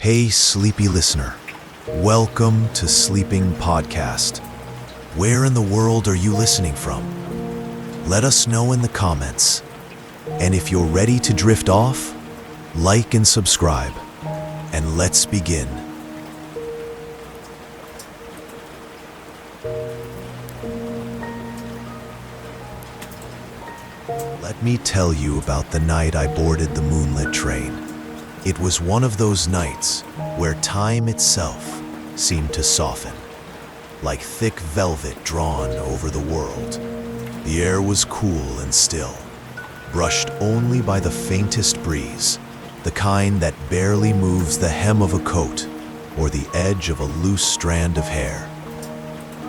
Hey, sleepy listener. Welcome to Sleeping Podcast. Where in the world are you listening from? Let us know in the comments. And if you're ready to drift off, like and subscribe. And let's begin. Let me tell you about the night I boarded the Moonlit Train. It was one of those nights where time itself seemed to soften, like thick velvet drawn over the world. The air was cool and still, brushed only by the faintest breeze, the kind that barely moves the hem of a coat or the edge of a loose strand of hair.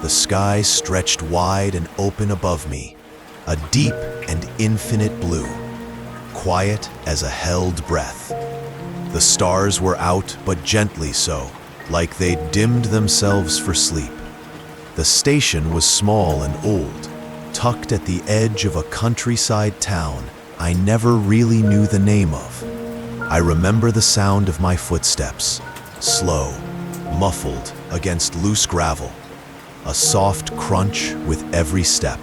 The sky stretched wide and open above me, a deep and infinite blue, quiet as a held breath. The stars were out, but gently so, like they'd dimmed themselves for sleep. The station was small and old, tucked at the edge of a countryside town I never really knew the name of. I remember the sound of my footsteps, slow, muffled against loose gravel, a soft crunch with every step.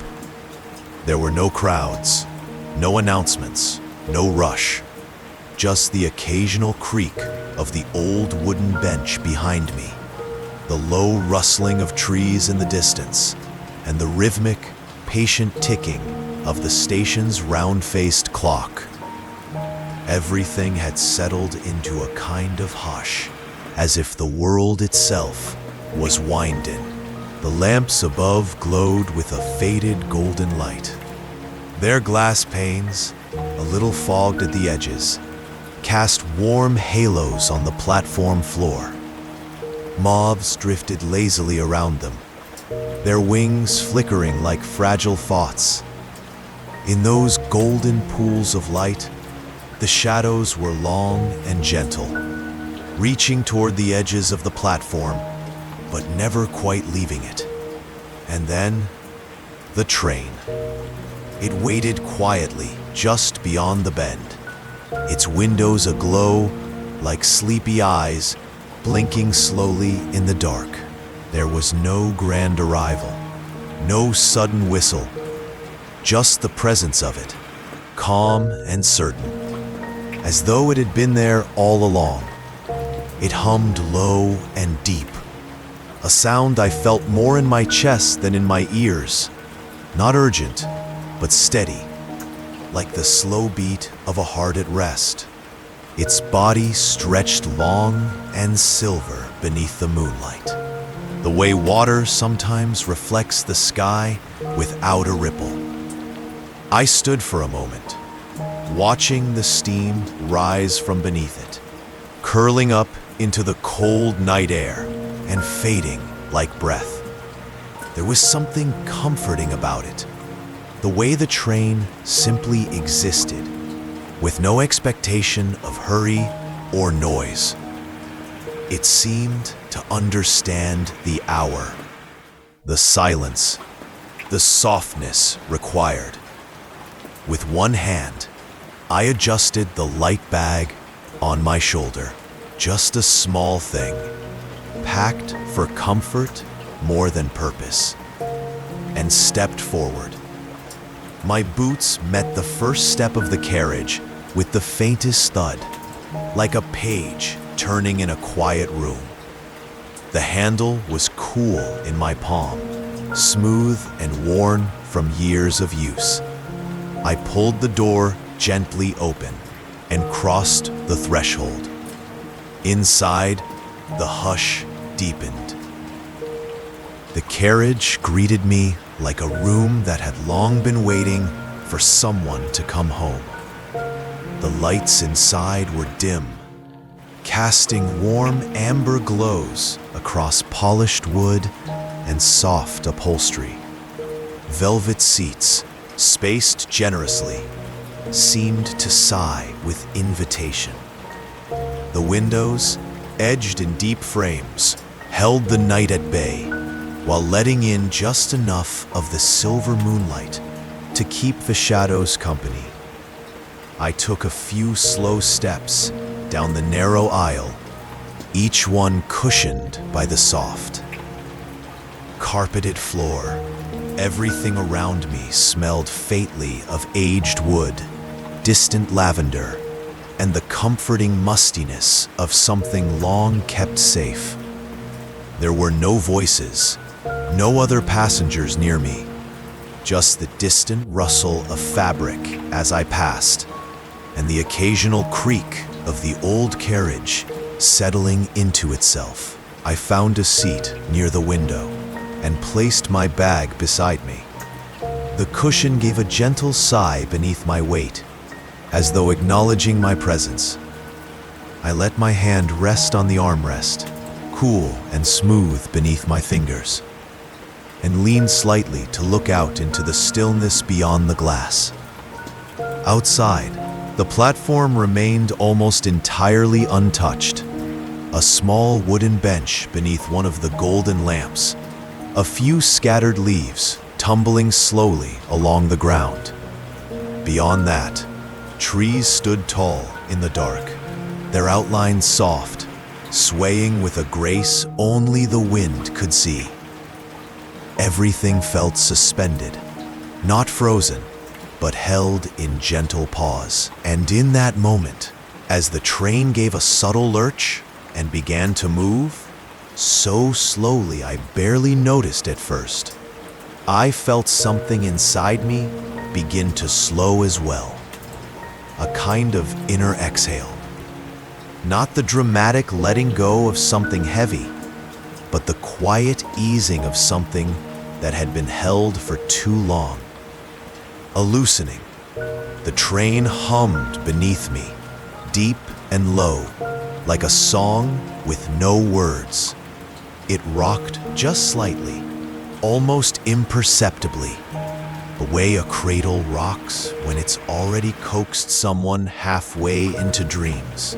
There were no crowds, no announcements, no rush. Just the occasional creak of the old wooden bench behind me, the low rustling of trees in the distance, and the rhythmic, patient ticking of the station's round-faced clock. Everything had settled into a kind of hush, as if the world itself was winding. The lamps above glowed with a faded golden light. Their glass panes, a little fogged at the edges, cast warm halos on the platform floor. Moths drifted lazily around them, their wings flickering like fragile thoughts. In those golden pools of light, the shadows were long and gentle, reaching toward the edges of the platform, but never quite leaving it. And then, the train. It waited quietly just beyond the bend, its windows aglow like sleepy eyes blinking slowly in the dark. There was no grand arrival, no sudden whistle, just the presence of it, calm and certain, as though it had been there all along. It hummed low and deep, a sound I felt more in my chest than in my ears, not urgent, but steady, like the slow beat of a heart at rest. Its body stretched long and silver beneath the moonlight, the way water sometimes reflects the sky without a ripple. I stood for a moment, watching the steam rise from beneath it, curling up into the cold night air and fading like breath. There was something comforting about it, the way the train simply existed, with no expectation of hurry or noise. It seemed to understand the hour, the silence, the softness required. With one hand, I adjusted the light bag on my shoulder, just a small thing, packed for comfort more than purpose, and stepped forward. My boots met the first step of the carriage with the faintest thud, like a page turning in a quiet room. The handle was cool in my palm, smooth and worn from years of use. I pulled the door gently open and crossed the threshold. Inside, the hush deepened. The carriage greeted me like a room that had long been waiting for someone to come home. The lights inside were dim, casting warm amber glows across polished wood and soft upholstery. Velvet seats, spaced generously, seemed to sigh with invitation. The windows, edged in deep frames, held the night at bay, while letting in just enough of the silver moonlight to keep the shadows company. I took a few slow steps down the narrow aisle, each one cushioned by the soft, carpeted floor. Everything around me smelled faintly of aged wood, distant lavender, and the comforting mustiness of something long kept safe. There were no voices, no other passengers near me, just the distant rustle of fabric as I passed, and the occasional creak of the old carriage settling into itself. I found a seat near the window and placed my bag beside me. The cushion gave a gentle sigh beneath my weight, as though acknowledging my presence. I let my hand rest on the armrest, cool and smooth beneath my fingers, and leaned slightly to look out into the stillness beyond the glass. Outside, the platform remained almost entirely untouched. A small wooden bench beneath one of the golden lamps, a few scattered leaves tumbling slowly along the ground. Beyond that, trees stood tall in the dark, their outlines soft, swaying with a grace only the wind could see. Everything felt suspended, not frozen, but held in gentle pause. And in that moment, as the train gave a subtle lurch and began to move, so slowly I barely noticed at first, I felt something inside me begin to slow as well. A kind of inner exhale. Not the dramatic letting go of something heavy, but the quiet easing of something that had been held for too long. A loosening. The train hummed beneath me, deep and low, like a song with no words. It rocked just slightly, almost imperceptibly, the way a cradle rocks when it's already coaxed someone halfway into dreams.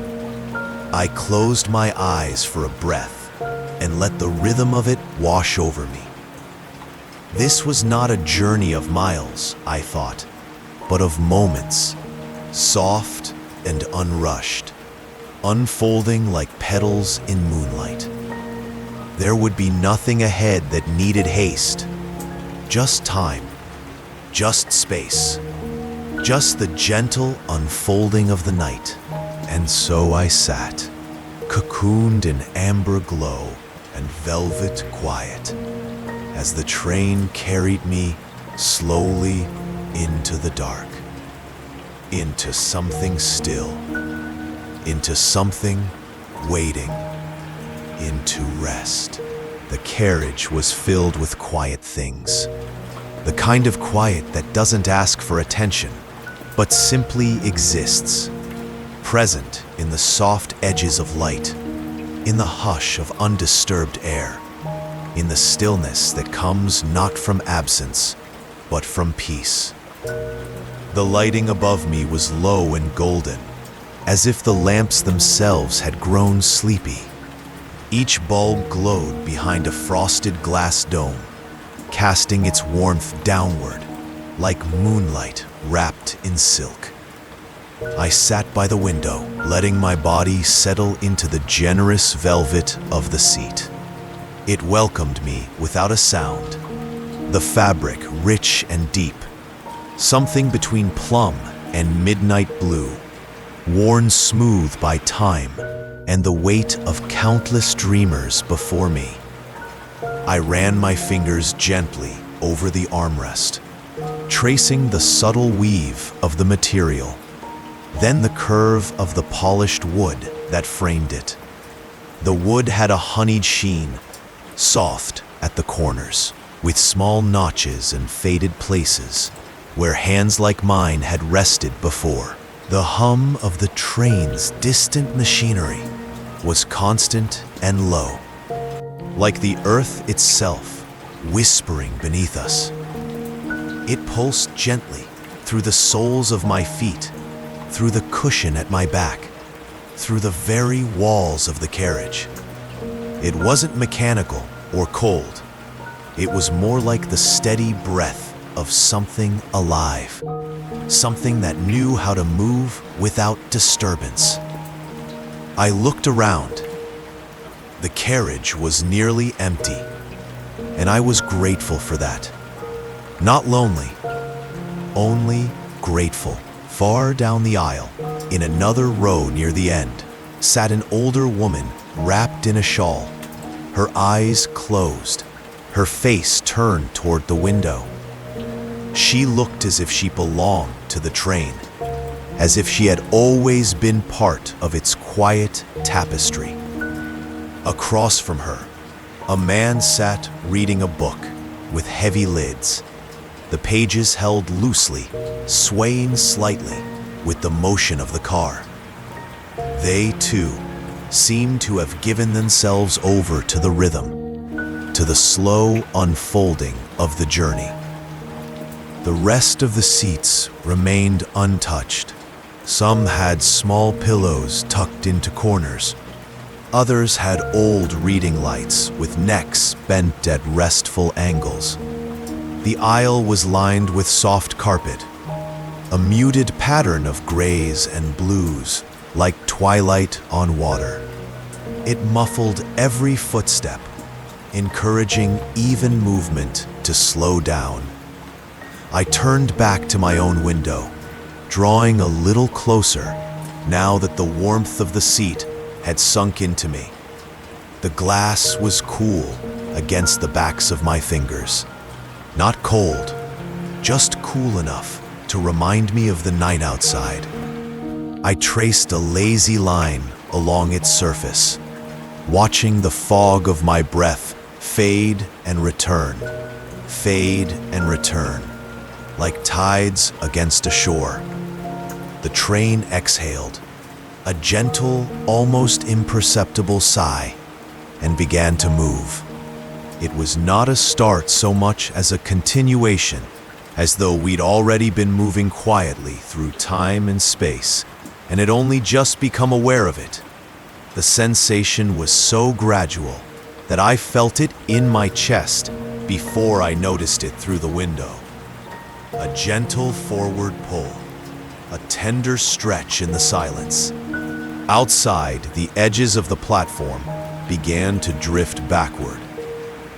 I closed my eyes for a breath and let the rhythm of it wash over me. This was not a journey of miles, I thought, but of moments, soft and unrushed, unfolding like petals in moonlight. There would be nothing ahead that needed haste, just time, just space, just the gentle unfolding of the night. And so I sat, cocooned in amber glow and velvet quiet, as the train carried me slowly into the dark, into something still, into something waiting, into rest. The carriage was filled with quiet things, the kind of quiet that doesn't ask for attention, but simply exists, present in the soft edges of light, in the hush of undisturbed air, in the stillness that comes not from absence, but from peace. The lighting above me was low and golden, as if the lamps themselves had grown sleepy. Each bulb glowed behind a frosted glass dome, casting its warmth downward, like moonlight wrapped in silk. I sat by the window, letting my body settle into the generous velvet of the seat. It welcomed me without a sound, the fabric rich and deep, something between plum and midnight blue, worn smooth by time and the weight of countless dreamers before me. I ran my fingers gently over the armrest, tracing the subtle weave of the material, then the curve of the polished wood that framed it. The wood had a honeyed sheen, soft at the corners, with small notches and faded places where hands like mine had rested before. The hum of the train's distant machinery was constant and low, like the earth itself whispering beneath us. It pulsed gently through the soles of my feet, through the cushion at my back, through the very walls of the carriage. It wasn't mechanical or cold. It was more like the steady breath of something alive, something that knew how to move without disturbance. I looked around, The carriage was nearly empty, and I was grateful for that. Not lonely, only grateful. Far down the aisle, in another row near the end, sat an older woman wrapped in a shawl, her eyes closed, her face turned toward the window. She looked as if she belonged to the train, as if she had always been part of its quiet tapestry. Across from her, a man sat reading a book with heavy lids, the pages held loosely, swaying slightly with the motion of the car. They, too, seemed to have given themselves over to the rhythm, to the slow unfolding of the journey. The rest of the seats remained untouched. Some had small pillows tucked into corners. Others had old reading lights with necks bent at restful angles. The aisle was lined with soft carpet, a muted pattern of grays and blues, like twilight on water. It muffled every footstep, encouraging even movement to slow down. I turned back to my own window, drawing a little closer now that the warmth of the seat had sunk into me. The glass was cool against the backs of my fingers. Not cold, just cool enough to remind me of the night outside. I traced a lazy line along its surface, watching the fog of my breath fade and return, like tides against a shore. The train exhaled, a gentle, almost imperceptible sigh, and began to move. It was not a start so much as a continuation, as though we'd already been moving quietly through time and space, and had only just become aware of it. The sensation was so gradual that I felt it in my chest before I noticed it through the window. A gentle forward pull, a tender stretch in the silence. Outside, the edges of the platform began to drift backward.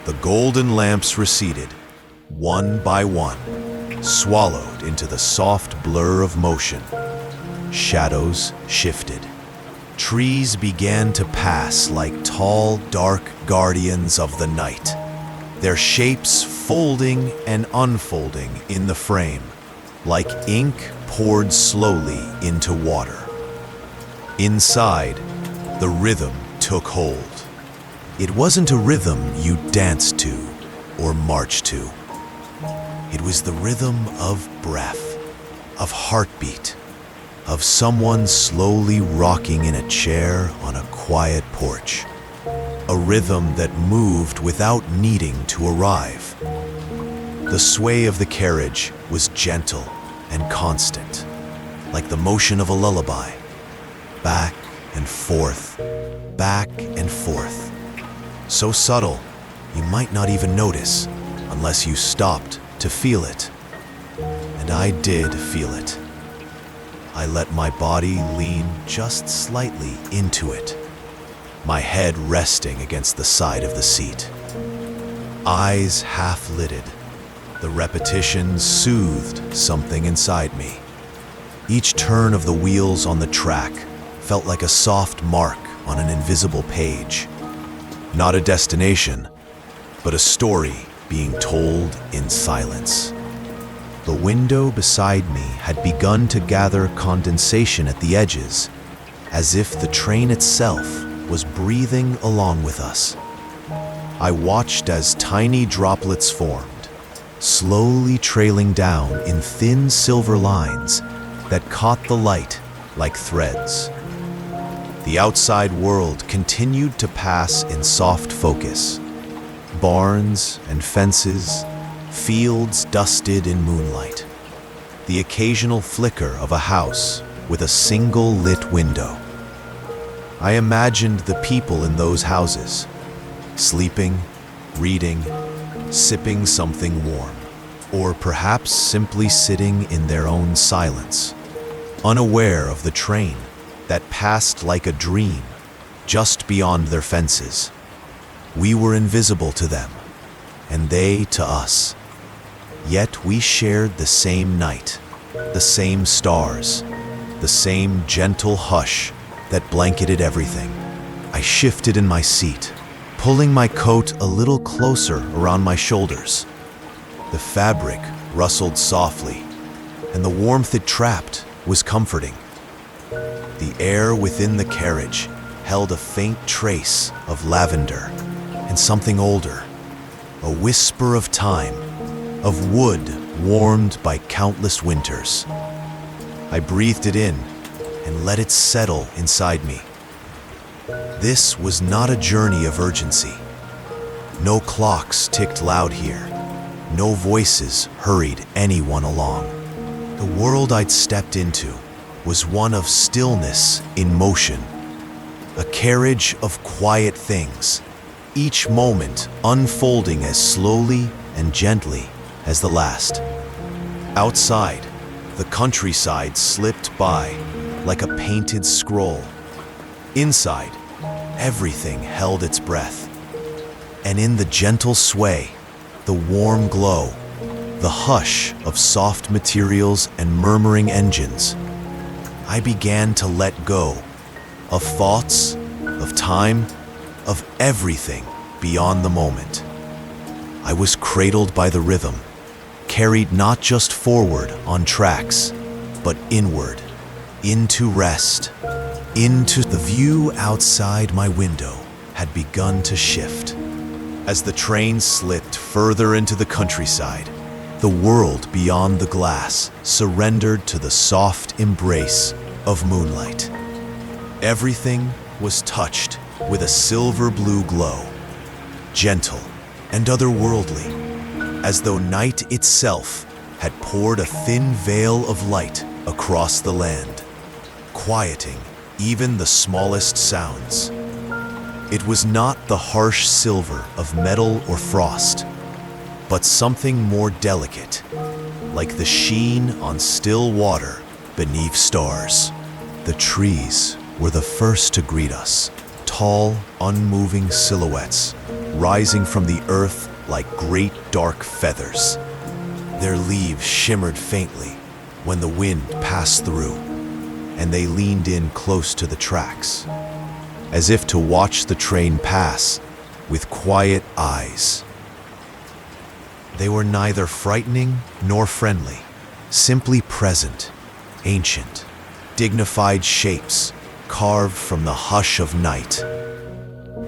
The golden lamps receded, one by one, swallowed into the soft blur of motion. Shadows shifted. Trees began to pass like tall, dark guardians of the night, their shapes folding and unfolding in the frame, like ink poured slowly into water. Inside, the rhythm took hold. It wasn't a rhythm you danced to or marched to. It was the rhythm of breath, of heartbeat, of someone slowly rocking in a chair on a quiet porch. A rhythm that moved without needing to arrive. The sway of the carriage was gentle and constant, like the motion of a lullaby. Back and forth, back and forth. So subtle, you might not even notice unless you stopped to feel it. And I did feel it. I let my body lean just slightly into it, my head resting against the side of the seat. Eyes half-lidded, the repetition soothed something inside me. Each turn of the wheels on the track felt like a soft mark on an invisible page. Not a destination, but a story being told in silence. The window beside me had begun to gather condensation at the edges, as if the train itself was breathing along with us. I watched as tiny droplets formed, slowly trailing down in thin silver lines that caught the light like threads. The outside world continued to pass in soft focus. Barns and fences, fields dusted in moonlight. The occasional flicker of a house with a single lit window. I imagined the people in those houses, sleeping, reading, sipping something warm, or perhaps simply sitting in their own silence, unaware of the train that passed like a dream, just beyond their fences. We were invisible to them, and they to us. Yet we shared the same night, the same stars, the same gentle hush that blanketed everything. I shifted in my seat, pulling my coat a little closer around my shoulders. The fabric rustled softly, and the warmth it trapped was comforting. The air within the carriage held a faint trace of lavender and something older, a whisper of time, of wood warmed by countless winters. I breathed it in and let it settle inside me. This was not a journey of urgency. No clocks ticked loud here. No voices hurried anyone along. The world I'd stepped into was one of stillness in motion, a carriage of quiet things, each moment unfolding as slowly and gently as the last. Outside, the countryside slipped by like a painted scroll. Inside, everything held its breath. And in the gentle sway, the warm glow, the hush of soft materials and murmuring engines, I began to let go of thoughts, of time, of everything beyond the moment. I was cradled by the rhythm, carried not just forward on tracks, but inward, into rest, into the view outside my window had begun to shift. As the train slipped further into the countryside, the world beyond the glass surrendered to the soft embrace of moonlight. Everything was touched with a silver blue glow, gentle and otherworldly, as though night itself had poured a thin veil of light across the land, quieting even the smallest sounds. It was not the harsh silver of metal or frost, but something more delicate, like the sheen on still water beneath stars. The trees were the first to greet us, tall, unmoving silhouettes, rising from the earth like great dark feathers. Their leaves shimmered faintly when the wind passed through, and they leaned in close to the tracks, as if to watch the train pass with quiet eyes. They were neither frightening nor friendly, simply present, ancient, dignified shapes carved from the hush of night.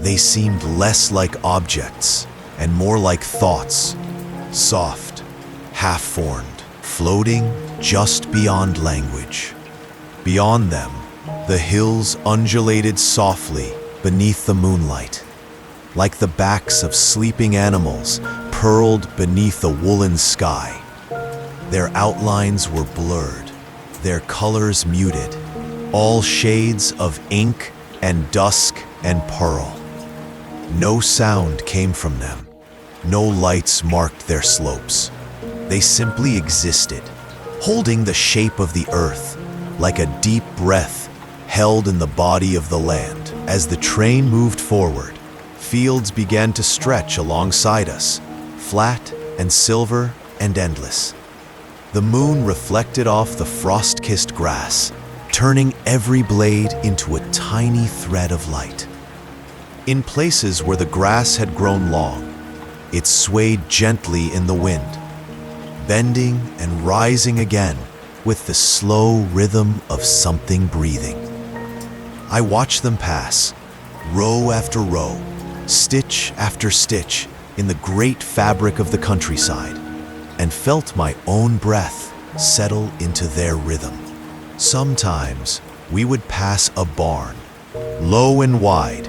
They seemed less like objects and more like thoughts, soft, half-formed, floating just beyond language. Beyond them, the hills undulated softly beneath the moonlight, like the backs of sleeping animals pearled beneath a woolen sky. Their outlines were blurred, their colors muted, all shades of ink and dusk and pearl. No sound came from them. No lights marked their slopes. They simply existed, holding the shape of the earth, like a deep breath held in the body of the land. As the train moved forward, fields began to stretch alongside us, flat and silver and endless. The moon reflected off the frost-kissed grass, turning every blade into a tiny thread of light. In places where the grass had grown long, it swayed gently in the wind, bending and rising again with the slow rhythm of something breathing. I watched them pass, row after row, stitch after stitch, in the great fabric of the countryside, and felt my own breath settle into their rhythm. Sometimes we would pass a barn, low and wide,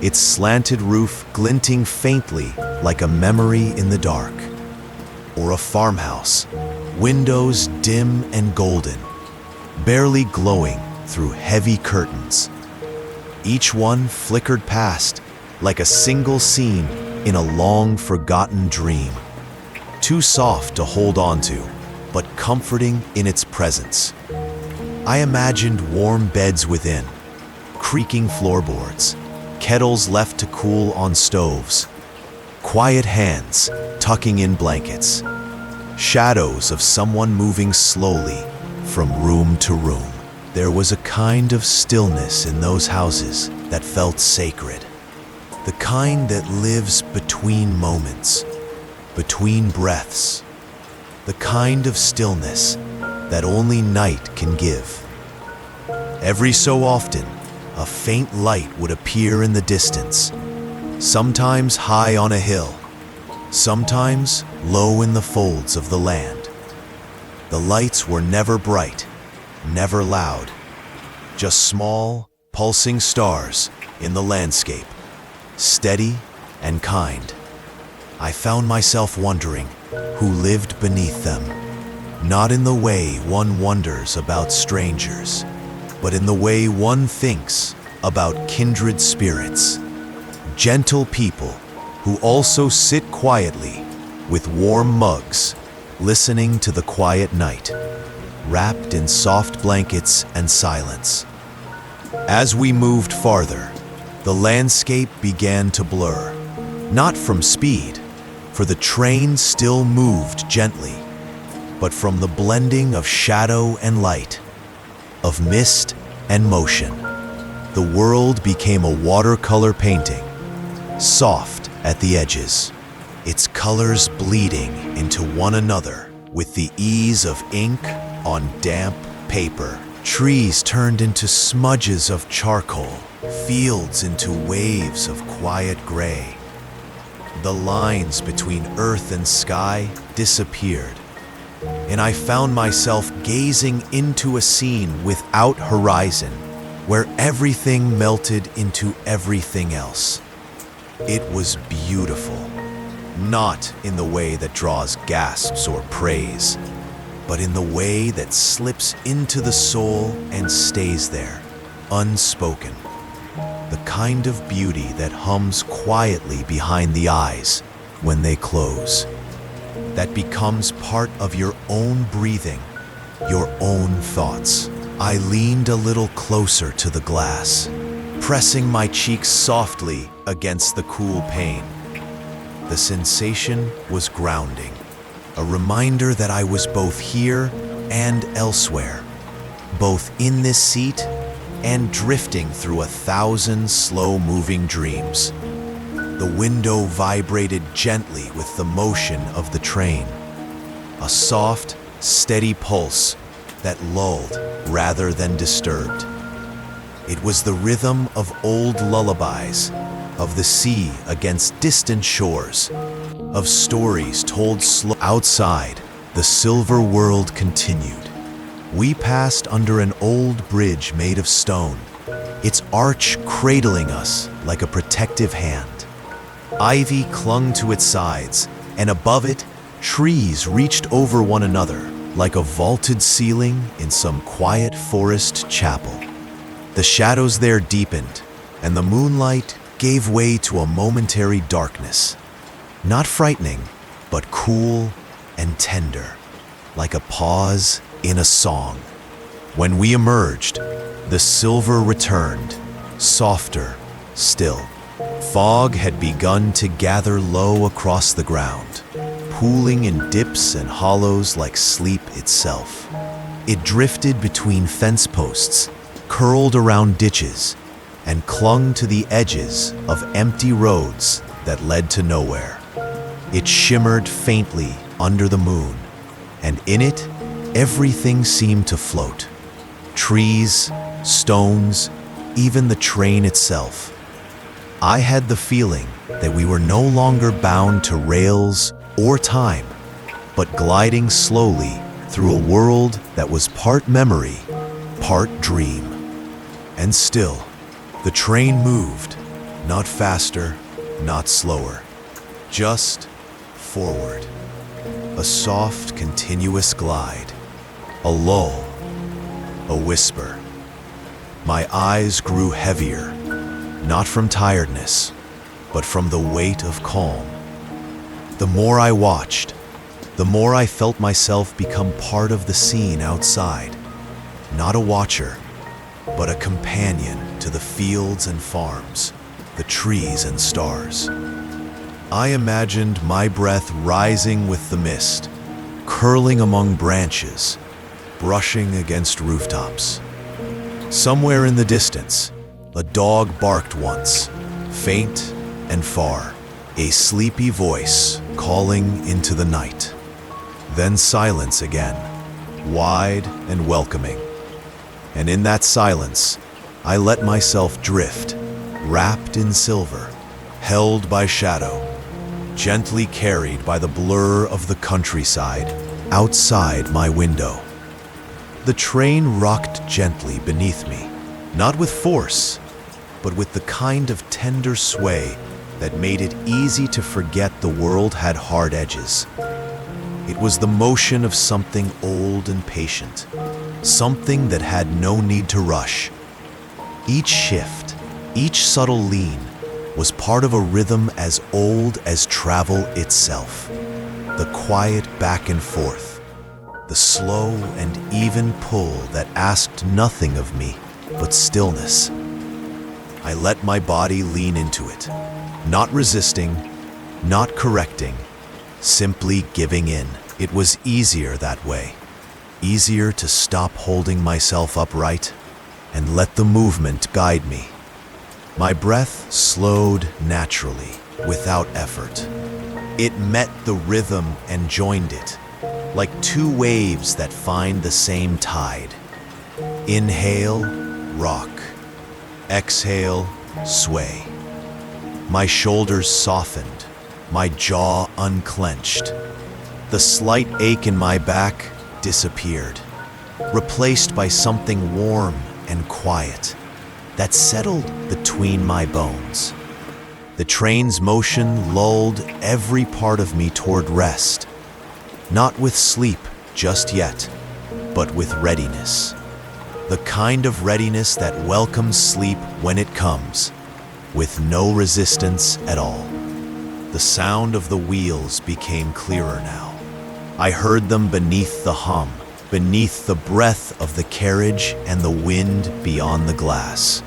its slanted roof glinting faintly like a memory in the dark, or a farmhouse, windows dim and golden, barely glowing through heavy curtains. Each one flickered past like a single scene in a long-forgotten dream, too soft to hold on to, but comforting in its presence. I imagined warm beds within, creaking floorboards, kettles left to cool on stoves, quiet hands tucking in blankets, shadows of someone moving slowly from room to room. There was a kind of stillness in those houses that felt sacred, the kind that lives between moments, between breaths, the kind of stillness that only night can give. Every so often, a faint light would appear in the distance, sometimes high on a hill, sometimes low in the folds of the land. The lights were never bright, never loud, just small, pulsing stars in the landscape, steady and kind. I found myself wondering who lived beneath them, not in the way one wonders about strangers, but in the way one thinks about kindred spirits, gentle people who also sit quietly with warm mugs, listening to the quiet night, wrapped in soft blankets and silence. As we moved farther, the landscape began to blur, not from speed, for the train still moved gently, but from the blending of shadow and light, of mist and motion. The world became a watercolor painting, soft at the edges, its colors bleeding into one another with the ease of ink on damp paper. Trees turned into smudges of charcoal, fields into waves of quiet gray. The lines between earth and sky disappeared, and I found myself gazing into a scene without horizon, where everything melted into everything else. It was beautiful, not in the way that draws gasps or praise, but in the way that slips into the soul and stays there, unspoken. The kind of beauty that hums quietly behind the eyes when they close, that becomes part of your own breathing, your own thoughts. I leaned a little closer to the glass, pressing my cheeks softly against the cool pane. The sensation was grounding, a reminder that I was both here and elsewhere, both in this seat and drifting through 1,000 slow-moving dreams. The window vibrated gently with the motion of the train, a soft, steady pulse that lulled rather than disturbed. It was the rhythm of old lullabies, of the sea against distant shores, of stories told slow. Outside, the silver world continued. We passed under an old bridge made of stone, its arch cradling us like a protective hand. Ivy clung to its sides, and above it, trees reached over one another like a vaulted ceiling in some quiet forest chapel. The shadows there deepened, and the moonlight gave way to a momentary darkness, not frightening, but cool and tender, like a pause in a song. When we emerged, the silver returned, softer still. Fog had begun to gather low across the ground, pooling in dips and hollows like sleep itself. It drifted between fence posts, curled around ditches, and clung to the edges of empty roads that led to nowhere. It shimmered faintly under the moon, and in it, everything seemed to float. Trees, stones, even the train itself. I had the feeling that we were no longer bound to rails or time, but gliding slowly through a world that was part memory, part dream. And still, the train moved, not faster, not slower, just forward. A soft, continuous glide, a lull, a whisper. My eyes grew heavier, not from tiredness, but from the weight of calm. The more I watched, the more I felt myself become part of the scene outside, not a watcher, but a companion to the fields and farms, the trees and stars. I imagined my breath rising with the mist, curling among branches, brushing against rooftops. Somewhere in the distance, a dog barked once, faint and far, a sleepy voice calling into the night. Then silence again, wide and welcoming. And in that silence, I let myself drift, wrapped in silver, held by shadow, gently carried by the blur of the countryside outside my window. The train rocked gently beneath me, not with force, but with the kind of tender sway that made it easy to forget the world had hard edges. It was the motion of something old and patient, something that had no need to rush. Each shift, each subtle lean, was part of a rhythm as old as travel itself. The quiet back and forth, the slow and even pull that asked nothing of me but stillness. I let my body lean into it, not resisting, not correcting, simply giving in. It was easier that way, easier to stop holding myself upright and let the movement guide me. My breath slowed naturally, without effort. It met the rhythm and joined it, like two waves that find the same tide. Inhale, rock. Exhale, sway. My shoulders softened, my jaw unclenched. The slight ache in my back disappeared, replaced by something warm and quiet that settled between my bones. The train's motion lulled every part of me toward rest, not with sleep just yet, but with readiness. The kind of readiness that welcomes sleep when it comes, with no resistance at all. The sound of the wheels became clearer now. I heard them beneath the hum, beneath the breath of the carriage and the wind beyond the glass.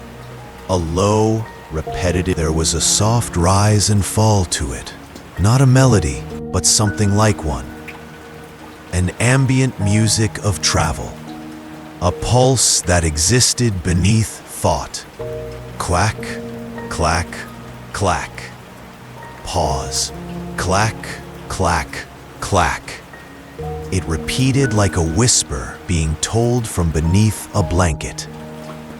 A low, repetitive, there was a soft rise and fall to it. Not a melody, but something like one. An ambient music of travel. A pulse that existed beneath thought. Quack, clack, clack. Pause. Clack, clack, clack. It repeated like a whisper being told from beneath a blanket,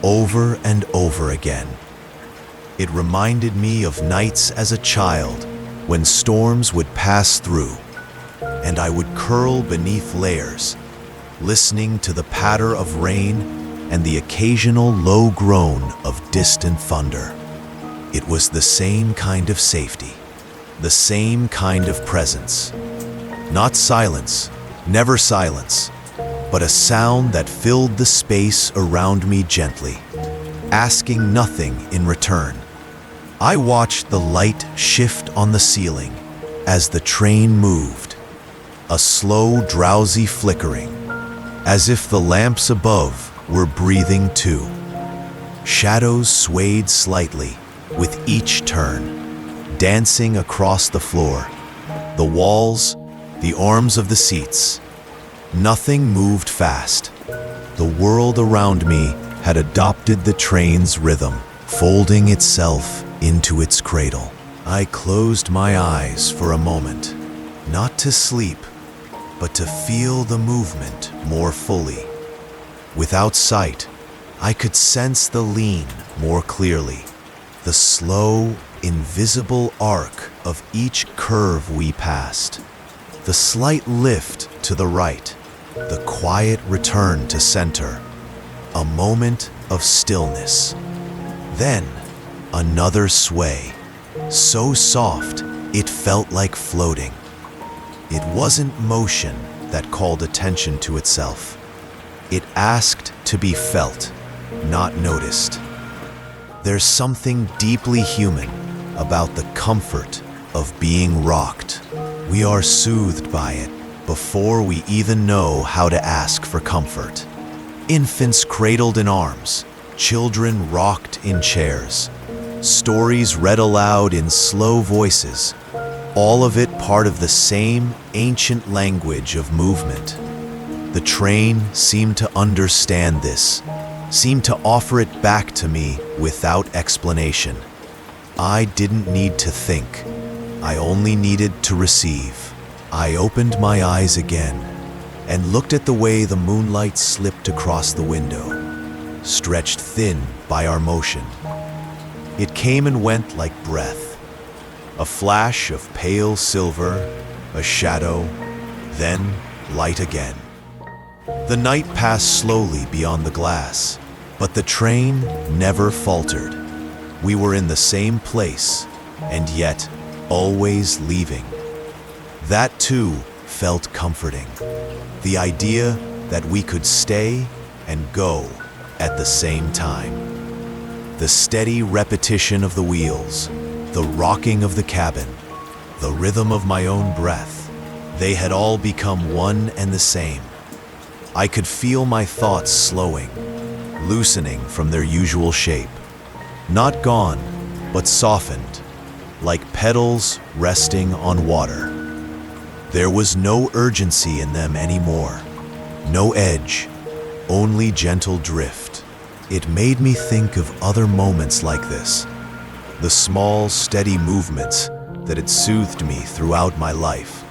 over and over again. It reminded me of nights as a child when storms would pass through, and I would curl beneath layers, listening to the patter of rain and the occasional low groan of distant thunder. It was the same kind of safety, the same kind of presence. Not silence, never silence, but a sound that filled the space around me gently, asking nothing in return. I watched the light shift on the ceiling as the train moved, a slow, drowsy flickering, as if the lamps above were breathing too. Shadows swayed slightly with each turn, dancing across the floor, the walls, the arms of the seats. Nothing moved fast. The world around me had adopted the train's rhythm, folding itself into its cradle. I closed my eyes for a moment, not to sleep, but to feel the movement more fully. Without sight, I could sense the lean more clearly, the slow, invisible arc of each curve we passed, the slight lift to the right, the quiet return to center, a moment of stillness. Then, another sway, so soft it felt like floating. It wasn't motion that called attention to itself. It asked to be felt, not noticed. There's something deeply human about the comfort of being rocked. We are soothed by it before we even know how to ask for comfort. Infants cradled in arms, children rocked in chairs. stories read aloud in slow voices, all of it part of the same ancient language of movement. The train seemed to understand this, seemed to offer it back to me without explanation. I didn't need to think. I only needed to receive. I opened my eyes again and looked at the way the moonlight slipped across the window, stretched thin by our motion. It came and went like breath, a flash of pale silver, a shadow, then light again. The night passed slowly beyond the glass, but the train never faltered. We were in the same place, and yet always leaving. That too felt comforting. The idea that we could stay and go at the same time. The steady repetition of the wheels, the rocking of the cabin, the rhythm of my own breath, they had all become one and the same. I could feel my thoughts slowing, loosening from their usual shape. Not gone, but softened, like petals resting on water. There was no urgency in them anymore, no edge, only gentle drift. It made me think of other moments like this, the small, steady movements that had soothed me throughout my life.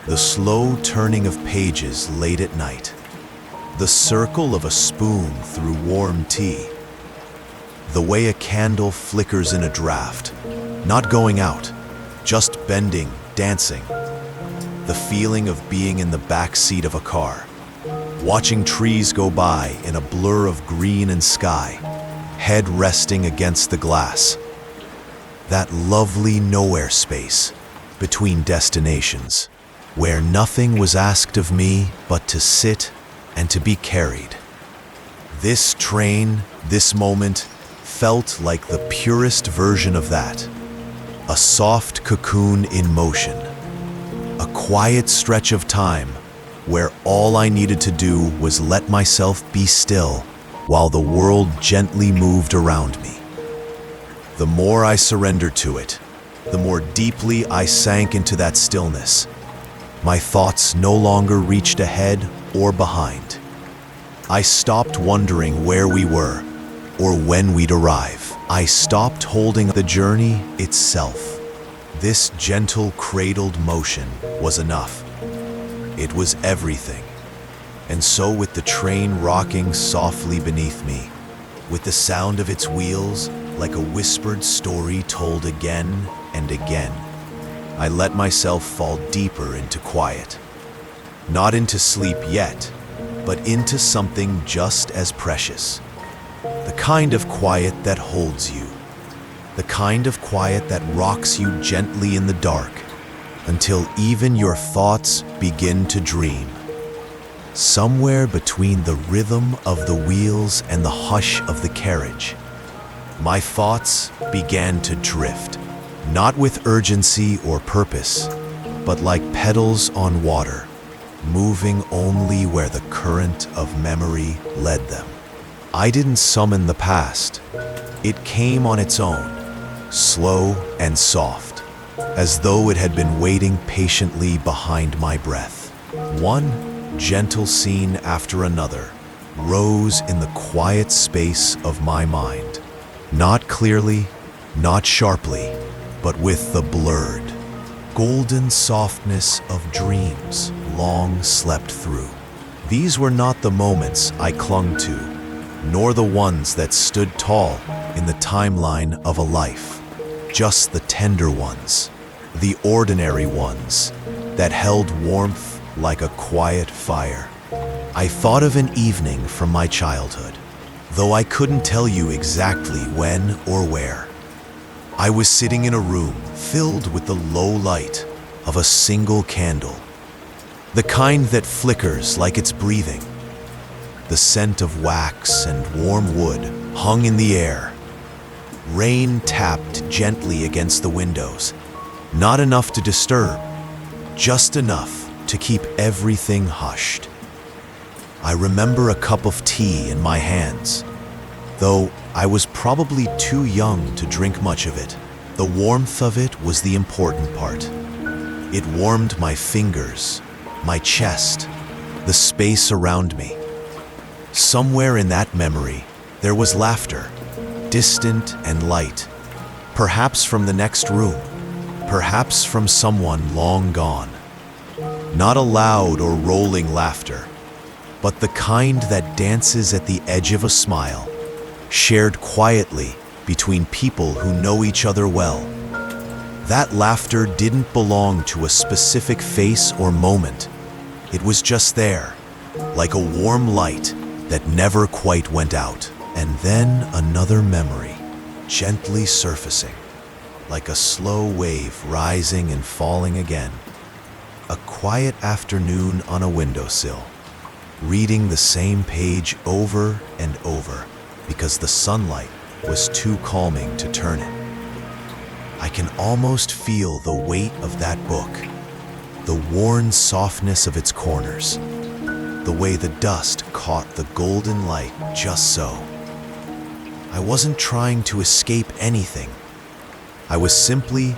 The slow turning of pages late at night, the circle of a spoon through warm tea, the way a candle flickers in a draft, not going out, just bending, dancing. The feeling of being in the back seat of a car, watching trees go by in a blur of green and sky, head resting against the glass. That lovely nowhere space between destinations, where nothing was asked of me but to sit and to be carried. This train, this moment, felt like the purest version of that. A soft cocoon in motion. A quiet stretch of time where all I needed to do was let myself be still while the world gently moved around me. The more I surrendered to it, the more deeply I sank into that stillness. My thoughts no longer reached ahead or behind. I stopped wondering where we were or when we'd arrive. I stopped holding the journey itself. This gentle, cradled motion was enough. It was everything. And so with the train rocking softly beneath me, with the sound of its wheels like a whispered story told again and again, I let myself fall deeper into quiet. Not into sleep yet, but into something just as precious. The kind of quiet that holds you. The kind of quiet that rocks you gently in the dark until even your thoughts begin to dream. Somewhere between the rhythm of the wheels and the hush of the carriage, my thoughts began to drift, not with urgency or purpose, but like petals on water, moving only where the current of memory led them. I didn't summon the past. It came on its own, slow and soft, as though it had been waiting patiently behind my breath. One gentle scene after another rose in the quiet space of my mind, not clearly, not sharply, but with the blurred, golden softness of dreams long slept through. These were not the moments I clung to, nor the ones that stood tall in the timeline of a life. Just the tender ones, the ordinary ones that held warmth like a quiet fire. I thought of an evening from my childhood, though I couldn't tell you exactly when or where. I was sitting in a room filled with the low light of a single candle, the kind that flickers like it's breathing. The scent of wax and warm wood hung in the air. Rain tapped gently against the windows, not enough to disturb, just enough to keep everything hushed. I remember a cup of tea in my hands, though I was probably too young to drink much of it. The warmth of it was the important part. It warmed my fingers, my chest, the space around me. Somewhere in that memory, there was laughter, distant and light, perhaps from the next room, perhaps from someone long gone. Not a loud or rolling laughter, but the kind that dances at the edge of a smile, shared quietly between people who know each other well. That laughter didn't belong to a specific face or moment. It was just there, like a warm light that never quite went out. And then another memory, gently surfacing, like a slow wave rising and falling again. A quiet afternoon on a windowsill, reading the same page over and over because the sunlight was too calming to turn it. I can almost feel the weight of that book, the worn softness of its corners, the way the dust caught the golden light just so. I wasn't trying to escape anything. I was simply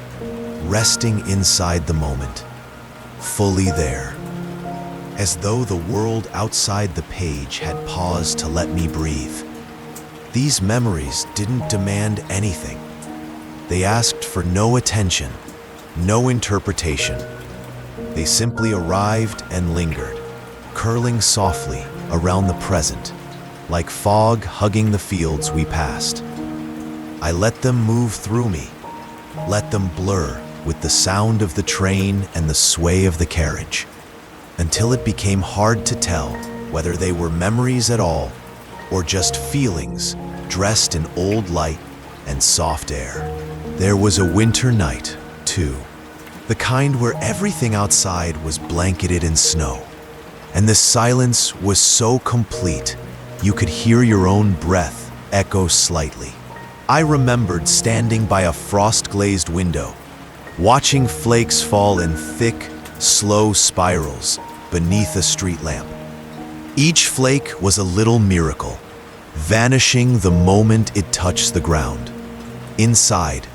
resting inside the moment, fully there, as though the world outside the page had paused to let me breathe. These memories didn't demand anything. They asked for no attention, no interpretation. They simply arrived and lingered, curling softly around the present, like fog hugging the fields we passed. I let them move through me, let them blur with the sound of the train and the sway of the carriage, until it became hard to tell whether they were memories at all or just feelings dressed in old light and soft air. There was a winter night, too, the kind where everything outside was blanketed in snow, and the silence was so complete you could hear your own breath echo slightly. I remembered standing by a frost-glazed window, watching flakes fall in thick, slow spirals beneath a street lamp. Each flake was a little miracle, vanishing the moment it touched the ground. Inside,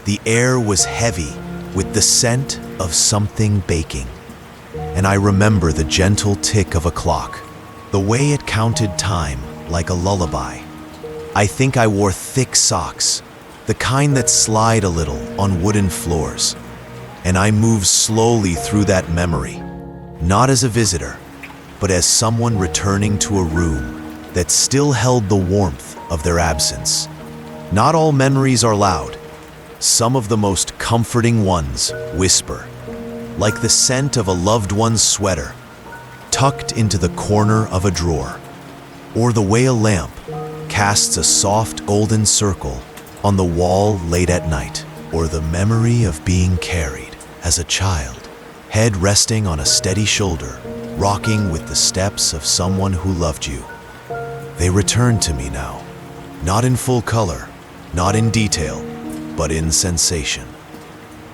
the air was heavy with the scent of something baking, and I remember the gentle tick of a clock, the way it counted time like a lullaby. I think I wore thick socks, the kind that slide a little on wooden floors, and I moved slowly through that memory, not as a visitor, but as someone returning to a room that still held the warmth of their absence. Not all memories are loud. Some of the most comforting ones whisper, like the scent of a loved one's sweater tucked into the corner of a drawer, or the way a lamp casts a soft golden circle on the wall late at night, or the memory of being carried as a child, head resting on a steady shoulder, rocking with the steps of someone who loved you. They return to me now, not in full color, not in detail, but in sensation.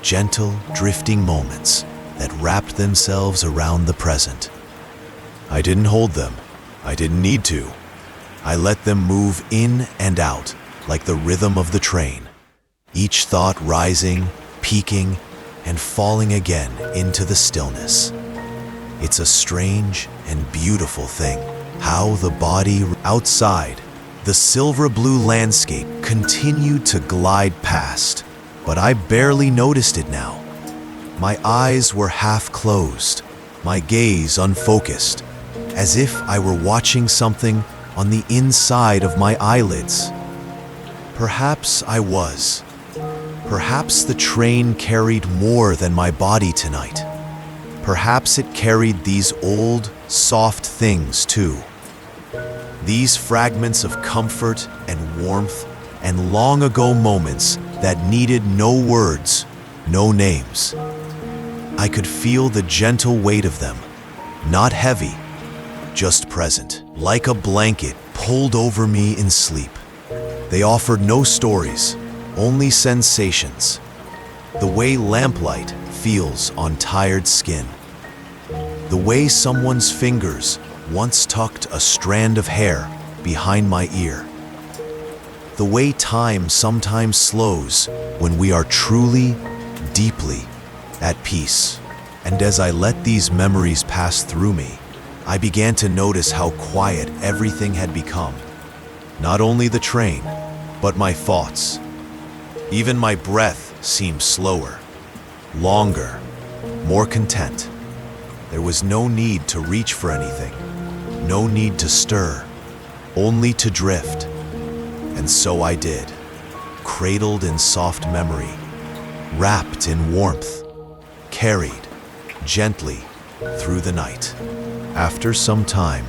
Gentle, drifting moments that wrapped themselves around the present. I didn't hold them. I didn't need to. I let them move in and out like the rhythm of the train, each thought rising, peaking, and falling again into the stillness. It's a strange and beautiful thing, how the body outside, the silver-blue landscape continued to glide past, but I barely noticed it now. My eyes were half closed, my gaze unfocused, as if I were watching something on the inside of my eyelids. Perhaps I was. Perhaps the train carried more than my body tonight. Perhaps it carried these old, soft things too. These fragments of comfort and warmth and long-ago moments that needed no words, no names. I could feel the gentle weight of them, not heavy, just present, like a blanket pulled over me in sleep. They offered no stories, only sensations. The way lamplight feels on tired skin. The way someone's fingers once tucked a strand of hair behind my ear. the way time sometimes slows when we are truly, deeply at peace. And as I let these memories pass through me, I began to notice how quiet everything had become. Not only the train, but my thoughts. Even my breath seemed slower, longer, more content. There was no need to reach for anything, no need to stir, only to drift. And so I did, cradled in soft memory, wrapped in warmth, carried gently through the night. After some time,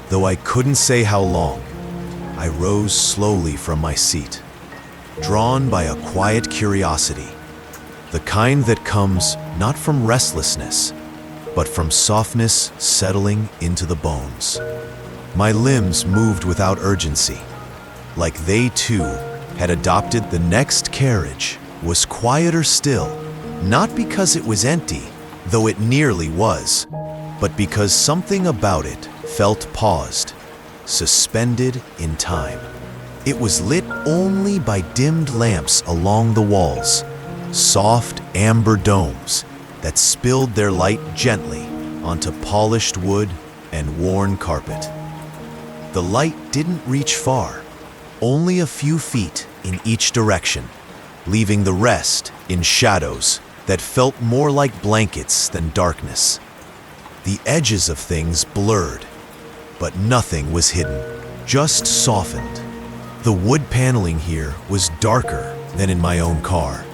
though I couldn't say how long, I rose slowly from my seat, drawn by a quiet curiosity, the kind that comes not from restlessness, but from softness settling into the bones. My limbs moved without urgency, like they too had adopted. The next carriage was quieter still, not because it was empty, though it nearly was, but because something about it felt paused, suspended in time. It was lit only by dimmed lamps along the walls, soft amber domes that spilled their light gently onto polished wood and worn carpet. The light didn't reach far, only a few feet in each direction, leaving the rest in shadows that felt more like blankets than darkness. The edges of things blurred, but nothing was hidden, just softened. The wood paneling here was darker than in my own car,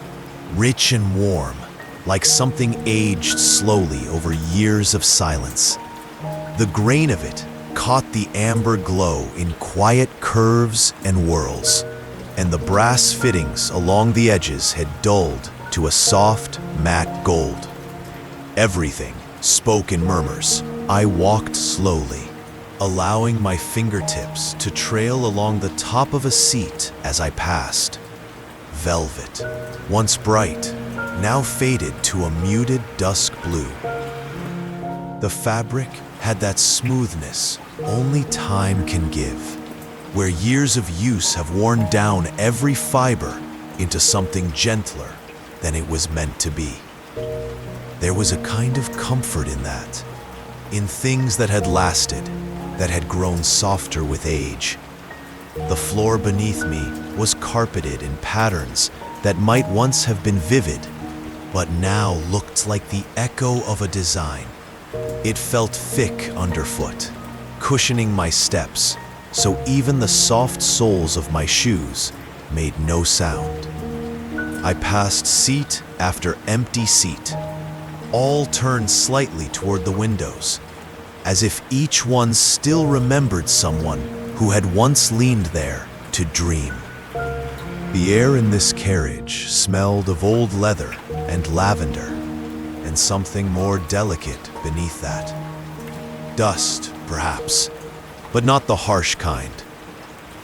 rich and warm, like something aged slowly over years of silence. The grain of it caught the amber glow in quiet curves and whirls, and the brass fittings along the edges had dulled to a soft, matte gold. Everything spoke in murmurs. I walked slowly, allowing my fingertips to trail along the top of a seat as I passed. Velvet, once bright, now faded to a muted dusk blue. The fabric had that smoothness only time can give, where years of use have worn down every fiber into something gentler than it was meant to be. There was a kind of comfort in that, in things that had lasted, that had grown softer with age. The floor beneath me was carpeted in patterns that might once have been vivid, but now looked like the echo of a design. It felt thick underfoot, cushioning my steps, so even the soft soles of my shoes made no sound. I passed seat after empty seat, all turned slightly toward the windows, as if each one still remembered someone who had once leaned there to dream. The air in this carriage smelled of old leather and lavender, and something more delicate beneath that. Dust, perhaps, but not the harsh kind.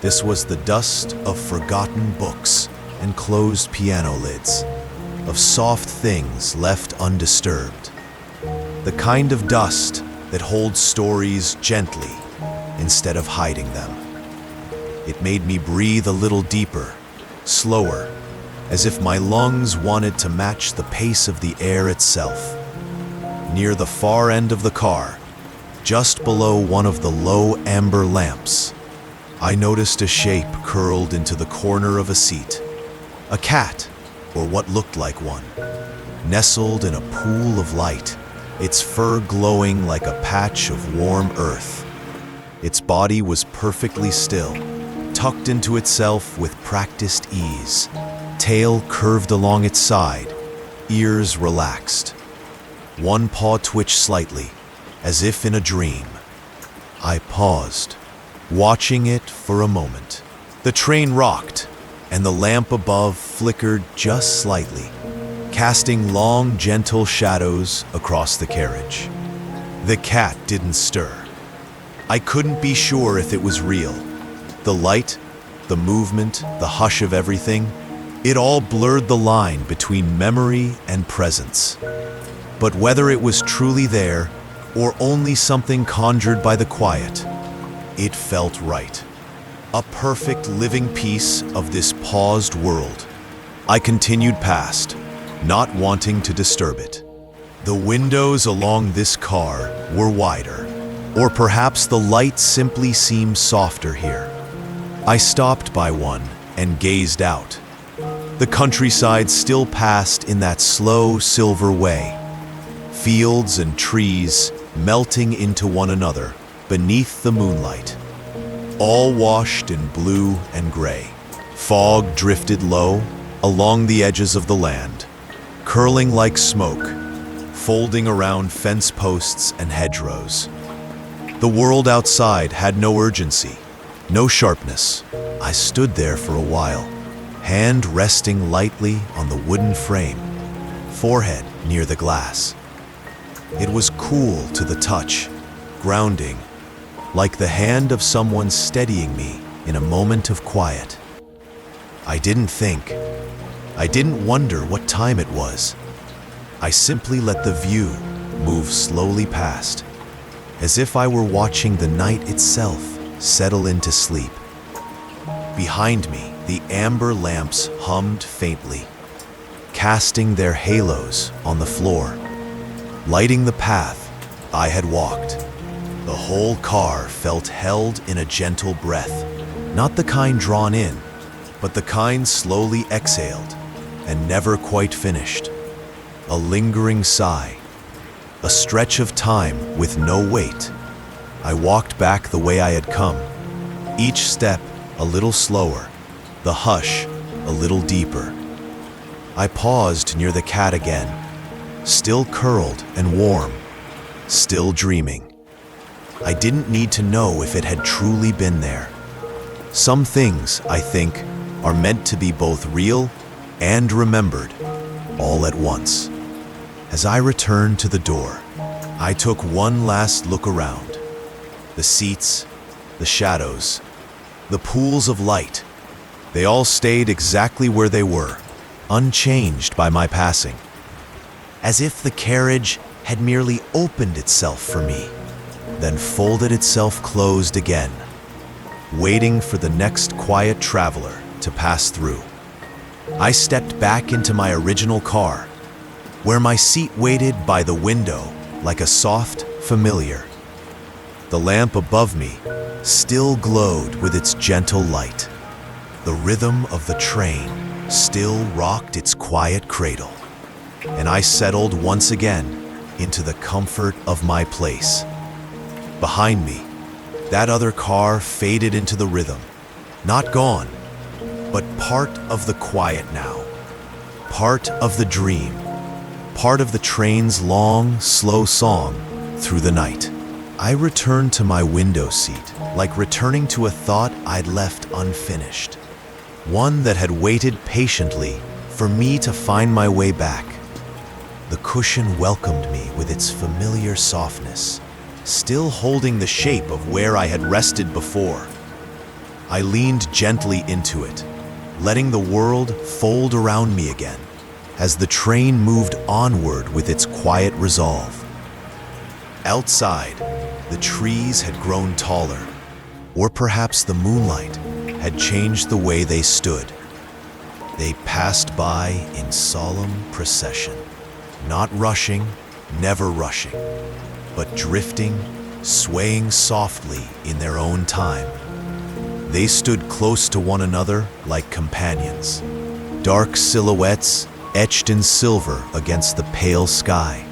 This was the dust of forgotten books and closed piano lids, of soft things left undisturbed. The kind of dust that holds stories gently instead of hiding them. It made me breathe a little deeper, slower, as if my lungs wanted to match the pace of the air itself. Near the far end of the car, just below one of the low amber lamps, I noticed a shape curled into the corner of a seat. A cat, or what looked like one, nestled in a pool of light, its fur glowing like a patch of warm earth. Its body was perfectly still, tucked into itself with practiced ease, tail curved along its side, ears relaxed. One paw twitched slightly, as if in a dream. I paused, watching it for a moment. The train rocked, and the lamp above flickered just slightly, casting long, gentle shadows across the carriage. The cat didn't stir. I couldn't be sure if it was real. The light, the movement, the hush of everything, it all blurred the line between memory and presence. But whether it was truly there, or only something conjured by the quiet, it felt right. a perfect living piece of this paused world. I continued past, not wanting to disturb it. The windows along this car were wider, or perhaps the light simply seemed softer here. I stopped by one and gazed out. The countryside still passed in that slow silver way, fields and trees melting into one another beneath the moonlight, all washed in blue and gray. Fog drifted low along the edges of the land, curling like smoke, folding around fence posts and hedgerows. The world outside had no urgency, no sharpness. I stood there for a while, hand resting lightly on the wooden frame, forehead near the glass. It was cool to the touch, grounding, like the hand of someone steadying me in a moment of quiet. I didn't think. I didn't wonder what time it was. I simply let the view move slowly past, as if I were watching the night itself settle into sleep. Behind me, the amber lamps hummed faintly, casting their halos on the floor, lighting the path I had walked. The whole car felt held in a gentle breath, not the kind drawn in, but the kind slowly exhaled and never quite finished. A lingering sigh, a stretch of time with no weight. I walked back the way I had come, each step a little slower, the hush a little deeper. I paused near the cat again, still curled and warm, still dreaming. I didn't need to know if it had truly been there. Some things, I think, are meant to be both real and remembered, all at once. As I returned to the door, I took one last look around. The seats, the shadows, the pools of light, they all stayed exactly where they were, unchanged by my passing. As if the carriage had merely opened itself for me, then folded itself closed again, waiting for the next quiet traveler to pass through. I stepped back into my original car, where my seat waited by the window like a soft familiar. The lamp above me still glowed with its gentle light. The rhythm of the train still rocked its quiet cradle, and I settled once again into the comfort of my place. Behind me, that other car faded into the rhythm, not gone, but part of the quiet now, part of the dream, part of the train's long, slow song through the night. I returned to my window seat, like returning to a thought I'd left unfinished, one that had waited patiently for me to find my way back. The cushion welcomed me with its familiar softness, still holding the shape of where I had rested before. I leaned gently into it, letting the world fold around me again, as the train moved onward with its quiet resolve. Outside, the trees had grown taller, or perhaps the moonlight had changed the way they stood. They passed by in solemn procession, not rushing, never rushing, but drifting, swaying softly in their own time. They stood close to one another like companions, dark silhouettes etched in silver against the pale sky,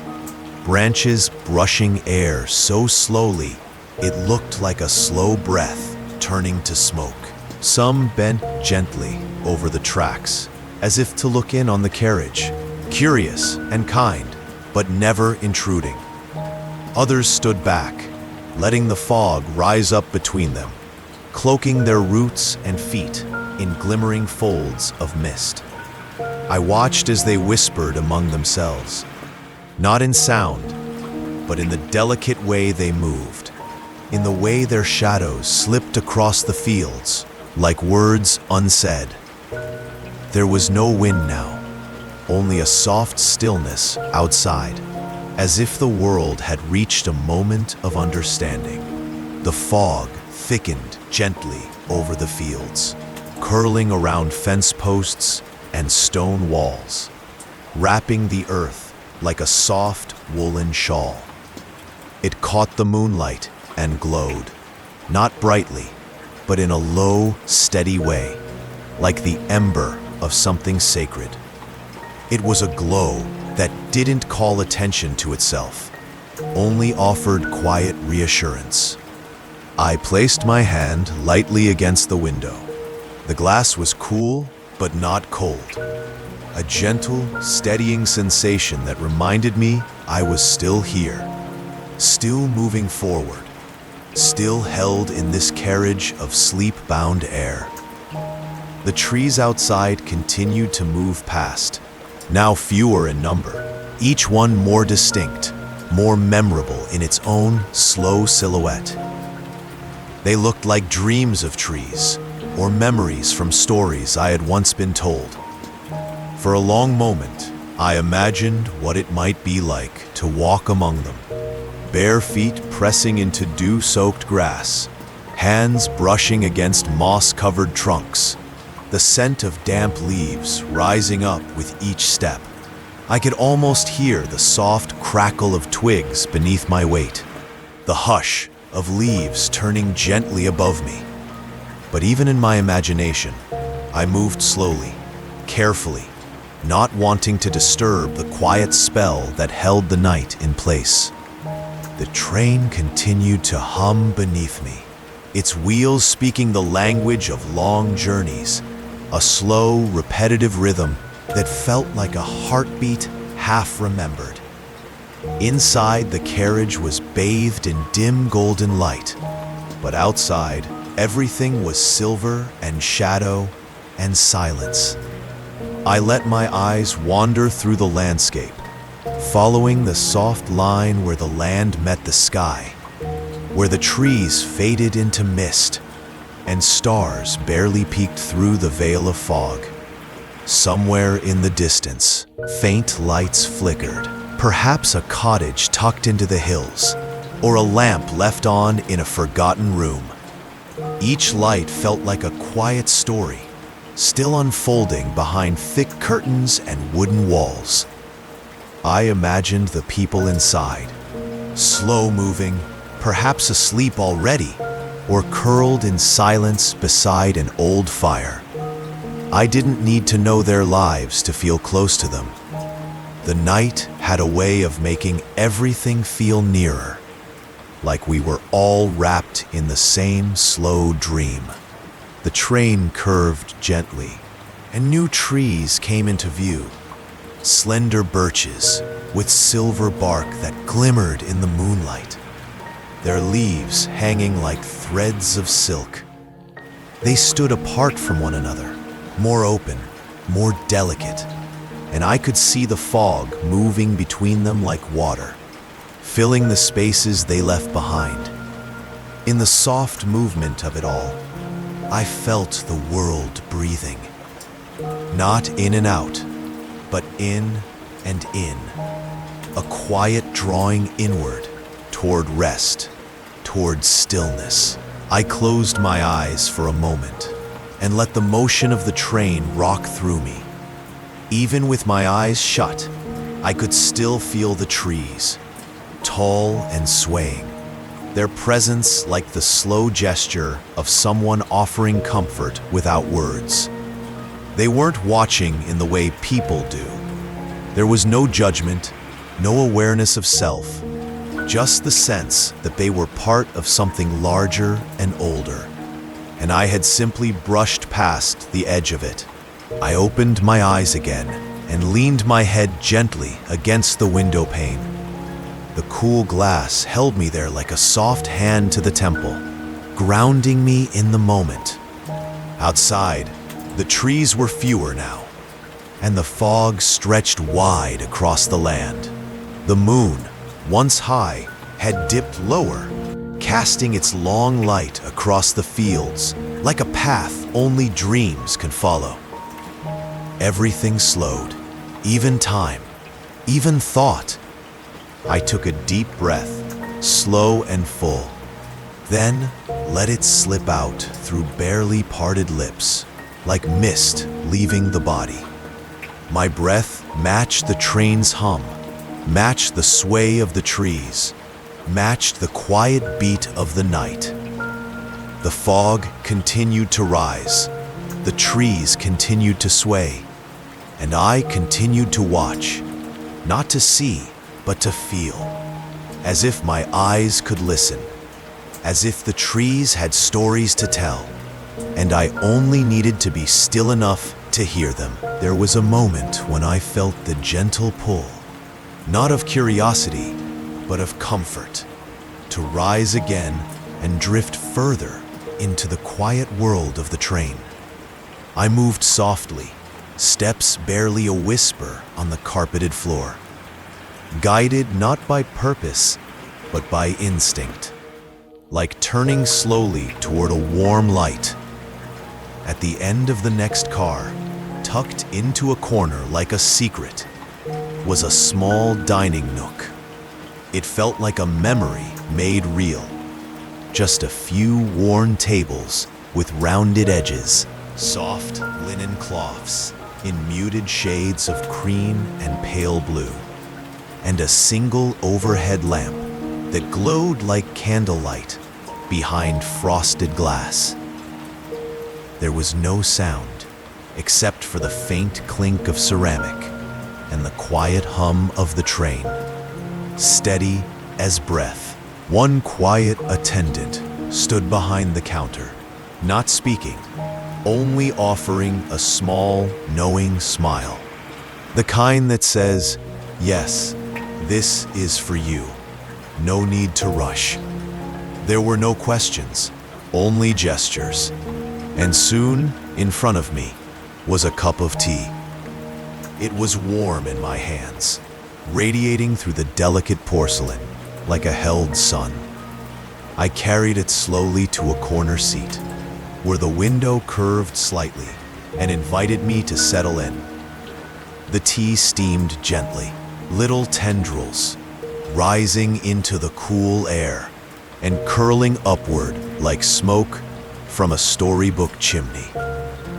branches brushing air so slowly it looked like a slow breath turning to smoke. Some bent gently over the tracks, as if to look in on the carriage, curious and kind, but never intruding. Others stood back, letting the fog rise up between them, cloaking their roots and feet in glimmering folds of mist. I watched as they whispered among themselves, not in sound, but in the delicate way they moved, in the way their shadows slipped across the fields, like words unsaid. There was no wind now, only a soft stillness outside, as if the world had reached a moment of understanding. The fog thickened gently over the fields, curling around fence posts and stone walls, wrapping the earth like a soft woolen shawl. It caught the moonlight and glowed, not brightly, but in a low, steady way, like the ember of something sacred. It was a glow that didn't call attention to itself, only offered quiet reassurance. I placed my hand lightly against the window. The glass was cool, but not cold. A gentle, steadying sensation that reminded me I was still here, still moving forward, still held in this carriage of sleep-bound air. The trees outside continued to move past, now fewer in number, each one more distinct, more memorable in its own slow silhouette. They looked like dreams of trees, or memories from stories I had once been told. For a long moment, I imagined what it might be like to walk among them, bare feet pressing into dew-soaked grass, hands brushing against moss-covered trunks, the scent of damp leaves rising up with each step. I could almost hear the soft crackle of twigs beneath my weight, the hush of leaves turning gently above me. But even in my imagination, I moved slowly, carefully, not wanting to disturb the quiet spell that held the night in place. The train continued to hum beneath me, its wheels speaking the language of long journeys, a slow, repetitive rhythm that felt like a heartbeat half remembered. Inside, the carriage was bathed in dim golden light, but outside, everything was silver and shadow and silence. I let my eyes wander through the landscape, following the soft line where the land met the sky, where the trees faded into mist and stars barely peeked through the veil of fog. Somewhere in the distance, faint lights flickered, perhaps a cottage tucked into the hills, or a lamp left on in a forgotten room. Each light felt like a quiet story, still unfolding behind thick curtains and wooden walls. I imagined the people inside, slow-moving, perhaps asleep already, or curled in silence beside an old fire. I didn't need to know their lives to feel close to them. The night had a way of making everything feel nearer, like we were all wrapped in the same slow dream. The train curved gently, and new trees came into view. Slender birches with silver bark that glimmered in the moonlight, their leaves hanging like threads of silk. They stood apart from one another, more open, more delicate, and I could see the fog moving between them like water, filling the spaces they left behind. In the soft movement of it all, I felt the world breathing. Not in and out, but in and in. A quiet drawing inward, toward rest, toward stillness. I closed my eyes for a moment and let the motion of the train rock through me. Even with my eyes shut, I could still feel the trees, tall and swaying, their presence like the slow gesture of someone offering comfort without words. They weren't watching in the way people do. There was no judgment, no awareness of self, just the sense that they were part of something larger and older, and I had simply brushed past the edge of it. I opened my eyes again and leaned my head gently against the window pane. The cool glass held me there like a soft hand to the temple, grounding me in the moment. Outside, the trees were fewer now, and the fog stretched wide across the land. The moon, once high, had dipped lower, casting its long light across the fields like a path only dreams can follow. Everything slowed, even time, even thought. I took a deep breath, slow and full. Then, let it slip out through barely parted lips, like mist leaving the body. My breath matched the train's hum, matched the sway of the trees, matched the quiet beat of the night. The fog continued to rise, the trees continued to sway, and I continued to watch, not to see, but to feel, as if my eyes could listen, as if the trees had stories to tell, and I only needed to be still enough to hear them. There was a moment when I felt the gentle pull, not of curiosity, but of comfort, to rise again and drift further into the quiet world of the train. I moved softly, steps barely a whisper on the carpeted floor, guided not by purpose, but by instinct, like turning slowly toward a warm light. At the end of the next car, tucked into a corner like a secret, was a small dining nook. It felt like a memory made real. Just a few worn tables with rounded edges, soft linen cloths in muted shades of cream and pale blue, and a single overhead lamp that glowed like candlelight behind frosted glass. There was no sound except for the faint clink of ceramic and the quiet hum of the train, steady as breath. One quiet attendant stood behind the counter, not speaking, only offering a small, knowing smile. The kind that says, "Yes, this is for you. No need to rush." There were no questions, only gestures. And soon, in front of me, was a cup of tea. It was warm in my hands, radiating through the delicate porcelain like a held sun. I carried it slowly to a corner seat, where the window curved slightly and invited me to settle in. The tea steamed gently, little tendrils rising into the cool air and curling upward like smoke from a storybook chimney.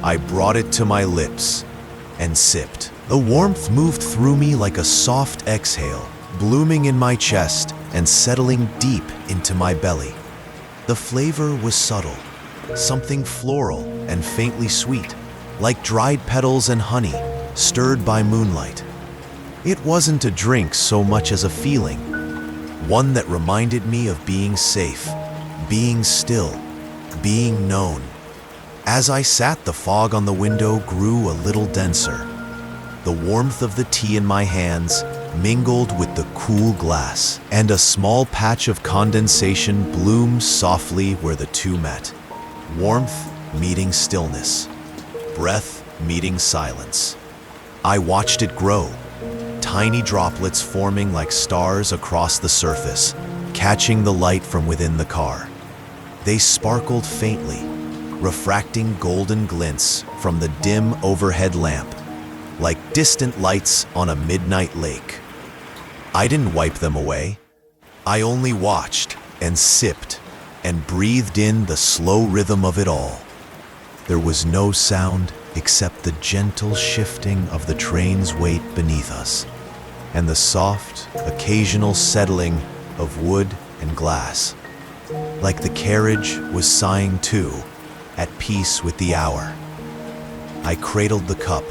I brought it to my lips and sipped. The warmth moved through me like a soft exhale, blooming in my chest and settling deep into my belly. The flavor was subtle, something floral and faintly sweet, like dried petals and honey stirred by moonlight. It wasn't a drink so much as a feeling, one that reminded me of being safe, being still, being known. As I sat, the fog on the window grew a little denser. The warmth of the tea in my hands mingled with the cool glass, and a small patch of condensation bloomed softly where the two met. Warmth meeting stillness, breath meeting silence. I watched it grow, tiny droplets forming like stars across the surface, catching the light from within the car. They sparkled faintly, refracting golden glints from the dim overhead lamp, like distant lights on a midnight lake. I didn't wipe them away. I only watched and sipped and breathed in the slow rhythm of it all. There was no sound except the gentle shifting of the train's weight beneath us, and the soft, occasional settling of wood and glass, like the carriage was sighing too, at peace with the hour. I cradled the cup,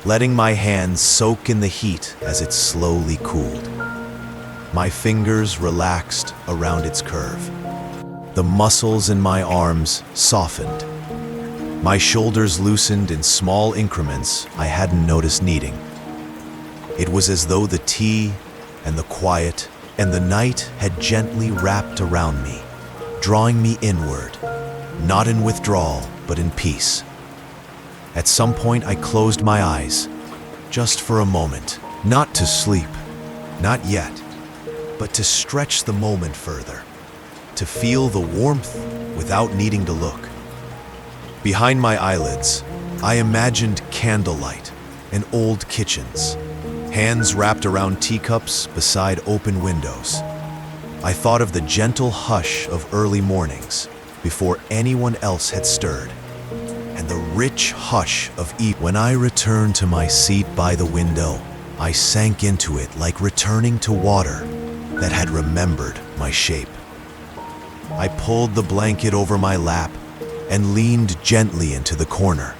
letting my hands soak in the heat as it slowly cooled. My fingers relaxed around its curve. The muscles in my arms softened. My shoulders loosened in small increments I hadn't noticed needing. It was as though the tea and the quiet and the night had gently wrapped around me, drawing me inward, not in withdrawal, but in peace. At some point, I closed my eyes, just for a moment, not to sleep, not yet, but to stretch the moment further, to feel the warmth without needing to look. Behind my eyelids, I imagined candlelight and old kitchens, hands wrapped around teacups beside open windows. I thought of the gentle hush of early mornings, before anyone else had stirred, and the rich hush of evening. When I returned to my seat by the window, I sank into it like returning to water that had remembered my shape. I pulled the blanket over my lap and leaned gently into the corner,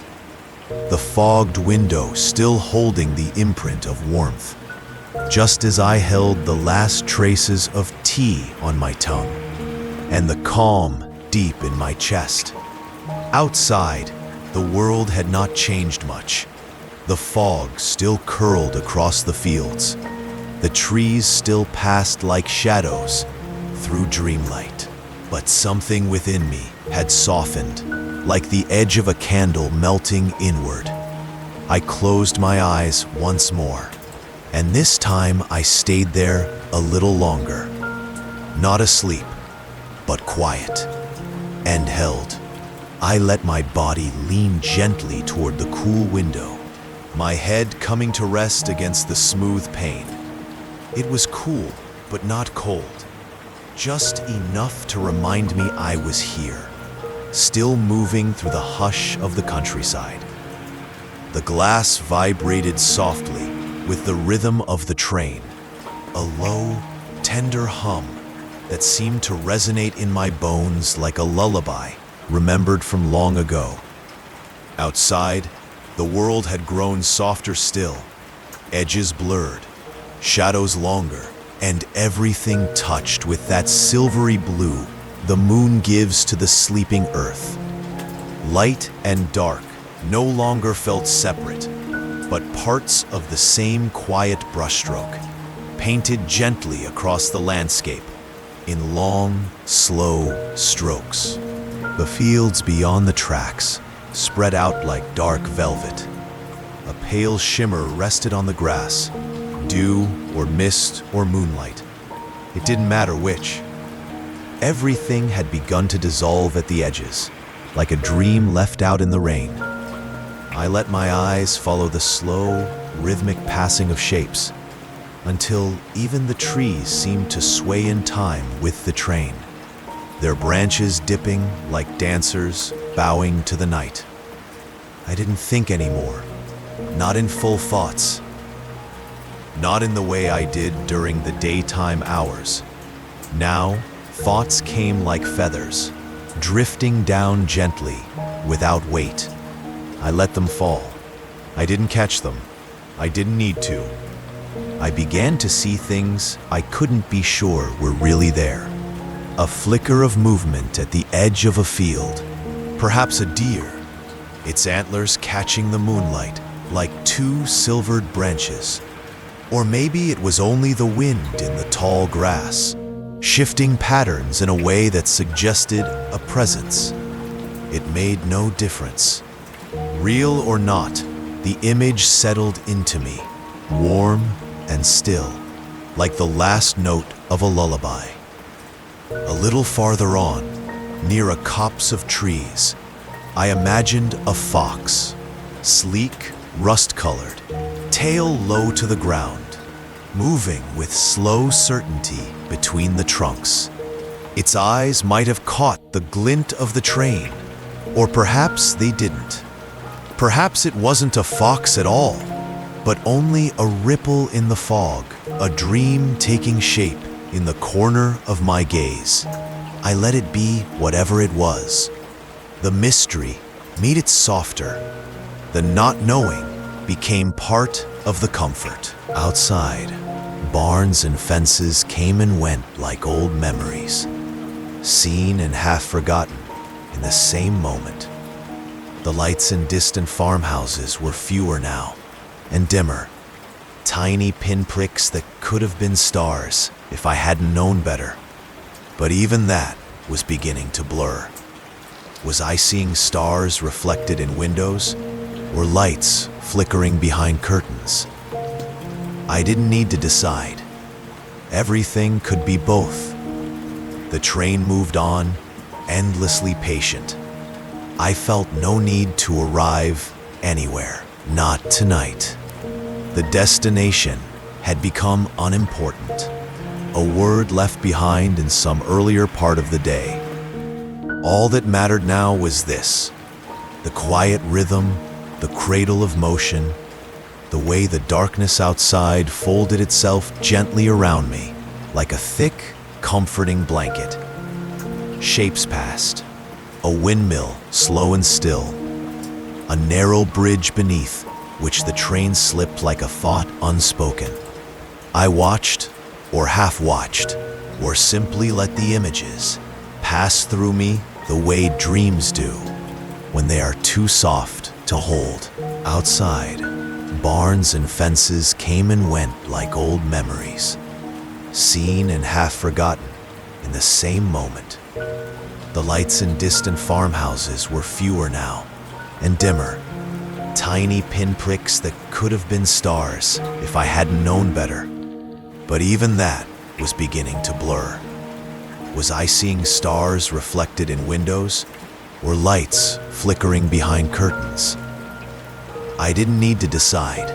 the fogged window still holding the imprint of warmth, just as I held the last traces of tea on my tongue and the calm deep in my chest. Outside, the world had not changed much. The fog still curled across the fields. The trees still passed like shadows through dreamlight. But something within me had softened, like the edge of a candle melting inward. I closed my eyes once more, and this time I stayed there a little longer. Not asleep, but quiet and held. I let my body lean gently toward the cool window, my head coming to rest against the smooth pane. It was cool, but not cold. Just enough to remind me I was here, still moving through the hush of the countryside. The glass vibrated softly with the rhythm of the train, a low, tender hum that seemed to resonate in my bones like a lullaby remembered from long ago. Outside, the world had grown softer still, edges blurred, shadows longer, and everything touched with that silvery blue the moon gives to the sleeping earth. Light and dark no longer felt separate, but parts of the same quiet brushstroke, painted gently across the landscape in long, slow strokes. The fields beyond the tracks spread out like dark velvet. A pale shimmer rested on the grass, dew or mist or moonlight. It didn't matter which. Everything had begun to dissolve at the edges, like a dream left out in the rain. I let my eyes follow the slow, rhythmic passing of shapes, until even the trees seemed to sway in time with the train, their branches dipping like dancers bowing to the night. I didn't think anymore, not in full thoughts. Not in the way I did during the daytime hours. Now, thoughts came like feathers, drifting down gently, without weight. I let them fall. I didn't catch them. I didn't need to. I began to see things I couldn't be sure were really there. A flicker of movement at the edge of a field, perhaps a deer, its antlers catching the moonlight like two silvered branches. Or maybe it was only the wind in the tall grass, shifting patterns in a way that suggested a presence. It made no difference. Real or not, the image settled into me, warm and still, like the last note of a lullaby. A little farther on, near a copse of trees, I imagined a fox, sleek, rust-colored, tail low to the ground, moving with slow certainty between the trunks. Its eyes might have caught the glint of the train, or perhaps they didn't. Perhaps it wasn't a fox at all, but only a ripple in the fog, a dream taking shape in the corner of my gaze. I let it be whatever it was. The mystery made it softer. The not knowing became part of the comfort. Outside, barns and fences came and went like old memories, seen and half forgotten in the same moment. The lights in distant farmhouses were fewer now, and dimmer, tiny pinpricks that could have been stars if I hadn't known better. But even that was beginning to blur. Was I seeing stars reflected in windows, or lights flickering behind curtains? I didn't need to decide. Everything could be both. The train moved on, endlessly patient. I felt no need to arrive anywhere. Not tonight. The destination had become unimportant, a word left behind in some earlier part of the day. All that mattered now was this: the quiet rhythm, the cradle of motion, the way the darkness outside folded itself gently around me, like a thick, comforting blanket. Shapes passed. A windmill, slow and still. A narrow bridge beneath, which the train slipped like a thought unspoken. I watched, or half watched, or simply let the images pass through me the way dreams do when they are too soft to hold. Outside, barns and fences came and went like old memories, seen and half forgotten in the same moment. The lights in distant farmhouses were fewer now and dimmer, tiny pinpricks that could have been stars if I hadn't known better. But even that was beginning to blur. Was I seeing stars reflected in windows, or lights flickering behind curtains? I didn't need to decide.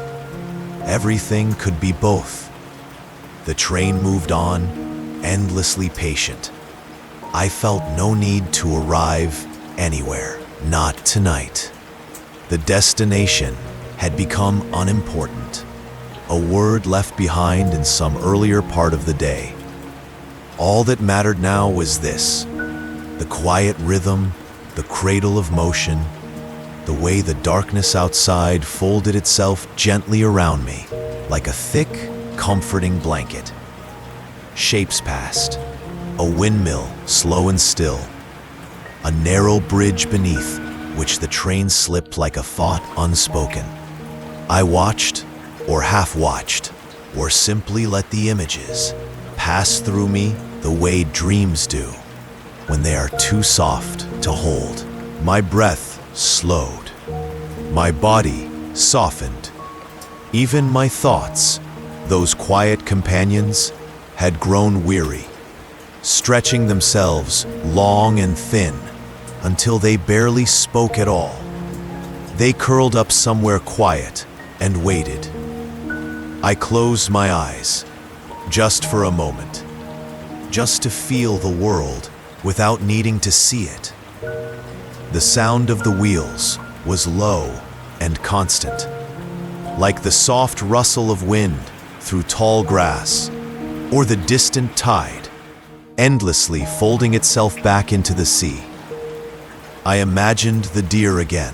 Everything could be both. The train moved on, endlessly patient. I felt no need to arrive anywhere, not tonight. The destination had become unimportant, a word left behind in some earlier part of the day. All that mattered now was this: the quiet rhythm, the cradle of motion, the way the darkness outside folded itself gently around me, like a thick, comforting blanket. Shapes passed. A windmill, slow and still. A narrow bridge beneath, which the train slipped like a thought unspoken. I watched, or half watched, or simply let the images pass through me the way dreams do when they are too soft to hold. My breath slowed. My body softened. Even my thoughts, those quiet companions, had grown weary, stretching themselves long and thin until they barely spoke at all. They curled up somewhere quiet and waited. I closed my eyes, just for a moment, just to feel the world without needing to see it. The sound of the wheels was low and constant, like the soft rustle of wind through tall grass, or the distant tide endlessly folding itself back into the sea. I imagined the deer again,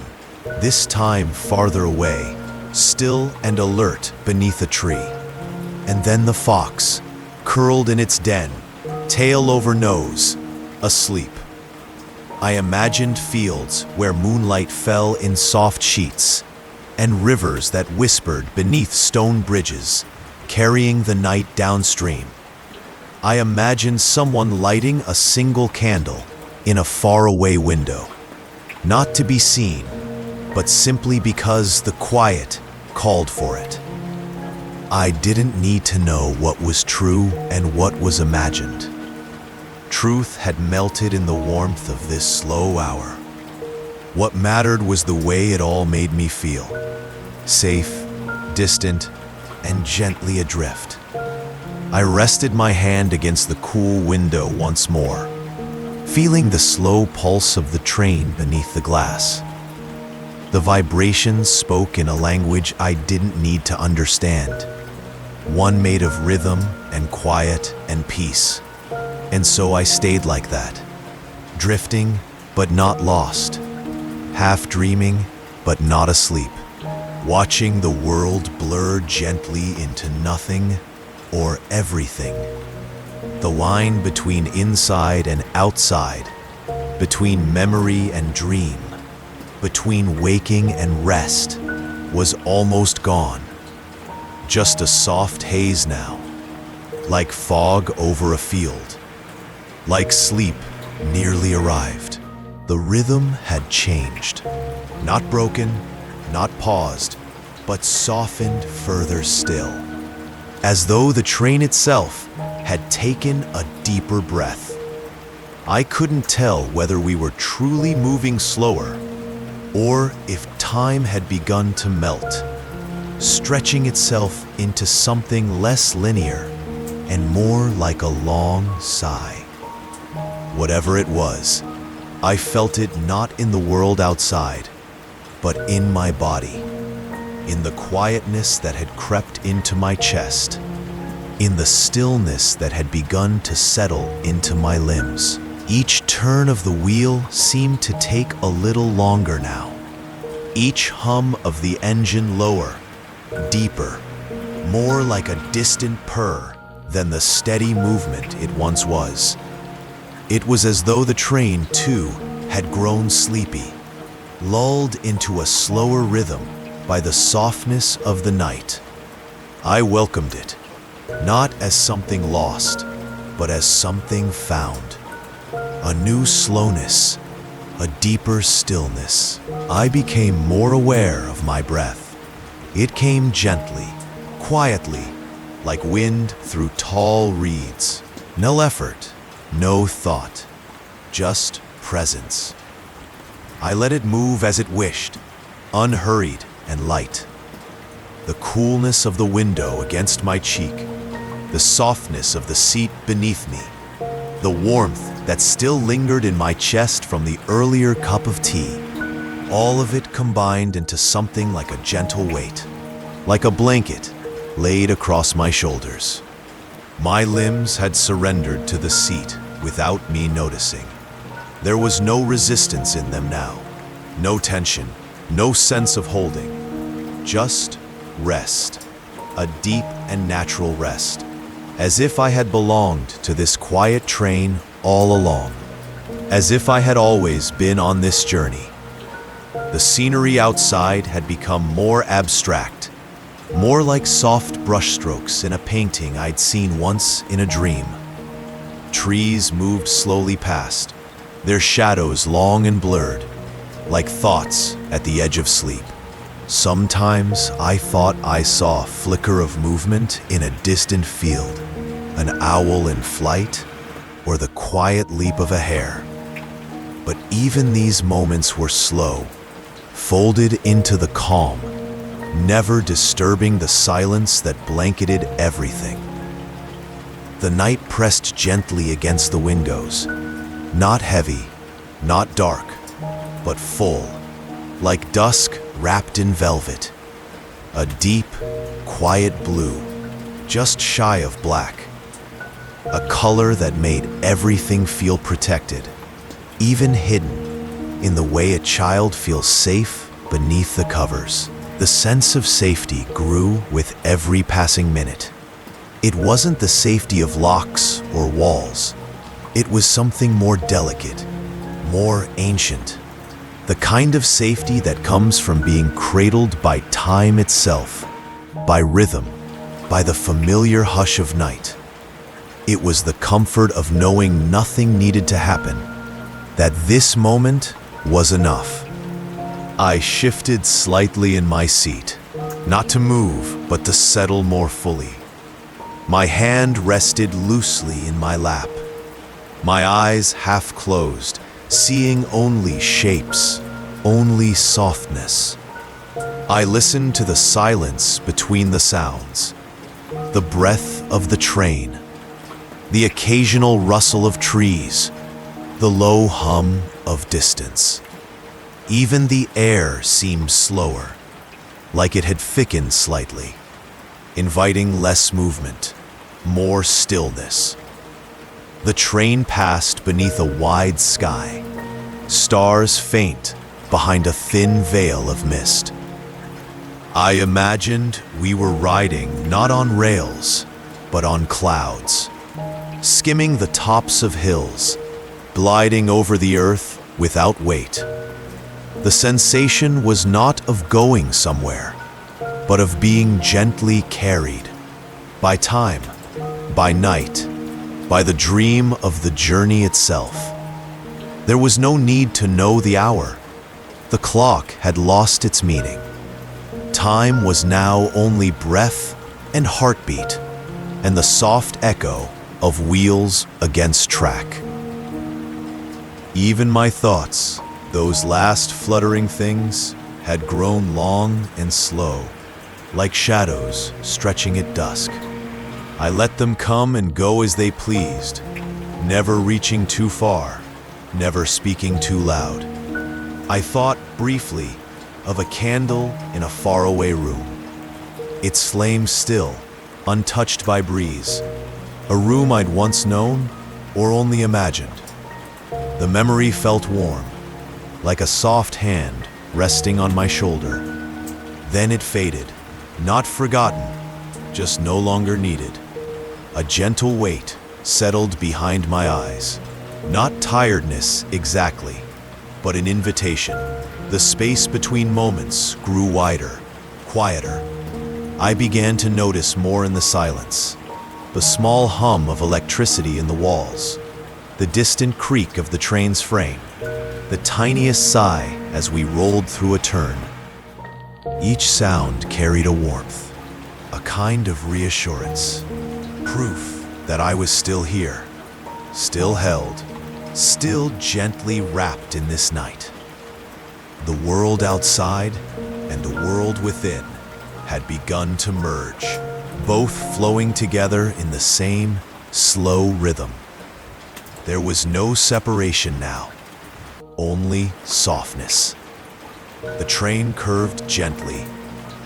this time farther away, still and alert beneath a tree. And then the fox, curled in its den, tail over nose, asleep. I imagined fields where moonlight fell in soft sheets, and rivers that whispered beneath stone bridges, carrying the night downstream. I imagined someone lighting a single candle in a faraway window, not to be seen, but simply because the quiet called for it. I didn't need to know what was true and what was imagined. Truth had melted in the warmth of this slow hour. What mattered was the way it all made me feel, safe, distant, and gently adrift. I rested my hand against the cool window once more, feeling the slow pulse of the train beneath the glass. The vibrations spoke in a language I didn't need to understand, one made of rhythm and quiet and peace. And so I stayed like that, drifting but not lost, half dreaming but not asleep, watching the world blur gently into nothing or everything. The line between inside and outside, between memory and dream, between waking and rest, was almost gone. Just a soft haze now, like fog over a field, like sleep nearly arrived. The rhythm had changed, not broken, not paused, but softened further still, as though the train itself had taken a deeper breath. I couldn't tell whether we were truly moving slower, or if time had begun to melt, stretching itself into something less linear and more like a long sigh. Whatever it was, I felt it not in the world outside, but in my body, in the quietness that had crept into my chest, in the stillness that had begun to settle into my limbs. Each turn of the wheel seemed to take a little longer now. Each hum of the engine lower, deeper, more like a distant purr than the steady movement it once was. It was as though the train, too, had grown sleepy, lulled into a slower rhythm by the softness of the night. I welcomed it, not as something lost, but as something found. A new slowness, a deeper stillness. I became more aware of my breath. It came gently, quietly, like wind through tall reeds. No effort, no thought, just presence. I let it move as it wished, unhurried and light. The coolness of the window against my cheek, the softness of the seat beneath me, the warmth that still lingered in my chest from the earlier cup of tea, all of it combined into something like a gentle weight, like a blanket laid across my shoulders. My limbs had surrendered to the seat without me noticing. There was no resistance in them now, no tension, no sense of holding, just rest, a deep and natural rest, as if I had belonged to this quiet train all along, as if I had always been on this journey. The scenery outside had become more abstract, more like soft brushstrokes in a painting I'd seen once in a dream. Trees moved slowly past, their shadows long and blurred, like thoughts at the edge of sleep. Sometimes I thought I saw a flicker of movement in a distant field, an owl in flight, or the quiet leap of a hare. But even these moments were slow, folded into the calm, never disturbing the silence that blanketed everything. The night pressed gently against the windows, not heavy, not dark, but full, like dusk wrapped in velvet. A deep, quiet blue, just shy of black. A color that made everything feel protected, even hidden, in the way a child feels safe beneath the covers. The sense of safety grew with every passing minute. It wasn't the safety of locks or walls. It was something more delicate, more ancient. The kind of safety that comes from being cradled by time itself, by rhythm, by the familiar hush of night. It was the comfort of knowing nothing needed to happen, that this moment was enough. I shifted slightly in my seat, not to move, but to settle more fully. My hand rested loosely in my lap, my eyes half closed, seeing only shapes, only softness. I listened to the silence between the sounds, the breath of the train, the occasional rustle of trees, the low hum of distance. Even the air seemed slower, like it had thickened slightly, inviting less movement, more stillness. The train passed beneath a wide sky, stars faint behind a thin veil of mist. I imagined we were riding not on rails, but on clouds, skimming the tops of hills, gliding over the earth without weight. The sensation was not of going somewhere, but of being gently carried by time, by night, by the dream of the journey itself. There was no need to know the hour. The clock had lost its meaning. Time was now only breath and heartbeat, and the soft echo of wheels against track. Even my thoughts, those last fluttering things, had grown long and slow, like shadows stretching at dusk. I let them come and go as they pleased, never reaching too far, never speaking too loud. I thought, briefly, of a candle in a faraway room. Its flame still, untouched by breeze. A room I'd once known, or only imagined. The memory felt warm, like a soft hand resting on my shoulder. Then it faded, not forgotten, just no longer needed. A gentle weight settled behind my eyes. Not tiredness exactly, but an invitation. The space between moments grew wider, quieter. I began to notice more in the silence. The small hum of electricity in the walls, the distant creak of the train's frame, the tiniest sigh as we rolled through a turn. Each sound carried a warmth, a kind of reassurance, proof that I was still here, still held, still gently wrapped in this night. The world outside and the world within had begun to merge, both flowing together in the same slow rhythm. There was no separation now, only softness. The train curved gently,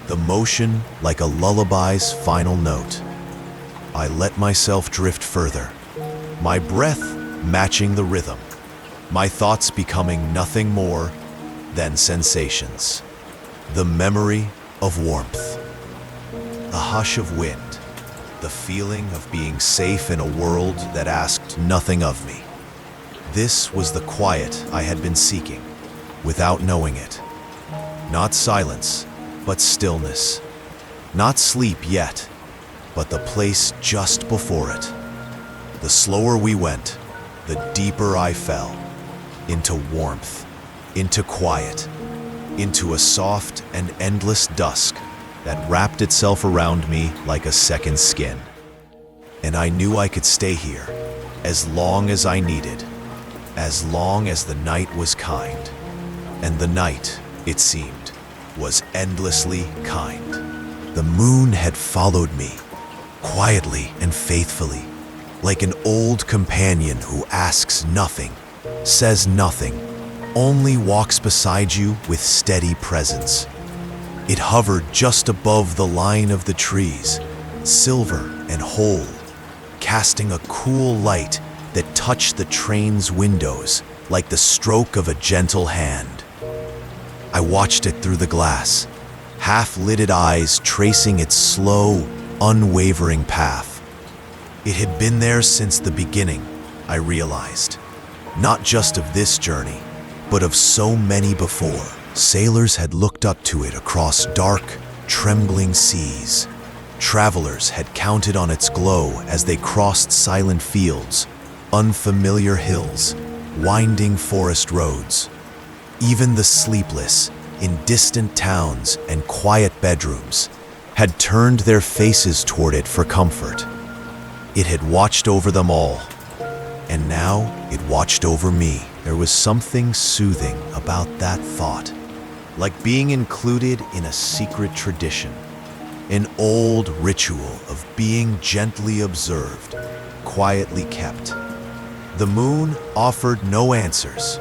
the motion like a lullaby's final note. I let myself drift further, my breath matching the rhythm, my thoughts becoming nothing more than sensations. The memory of warmth, the hush of wind, the feeling of being safe in a world that asked nothing of me. This was the quiet I had been seeking, without knowing it. Not silence, but stillness. Not sleep yet, but the place just before it. The slower we went, the deeper I fell, into warmth, into quiet, into a soft and endless dusk that wrapped itself around me like a second skin. And I knew I could stay here as long as I needed, as long as the night was kind. And the night, it seemed, was endlessly kind. The moon had followed me, quietly and faithfully, like an old companion who asks nothing, says nothing, only walks beside you with steady presence. It hovered just above the line of the trees, silver and whole, casting a cool light that touched the train's windows like the stroke of a gentle hand. I watched it through the glass, half-lidded eyes tracing its slow, unwavering path. It had been there since the beginning, I realized. Not just of this journey, but of so many before. Sailors had looked up to it across dark, trembling seas. Travelers had counted on its glow as they crossed silent fields, unfamiliar hills, winding forest roads. Even the sleepless, in distant towns and quiet bedrooms, had turned their faces toward it for comfort. It had watched over them all, and now it watched over me. There was something soothing about that thought, like being included in a secret tradition, an old ritual of being gently observed, quietly kept. The moon offered no answers,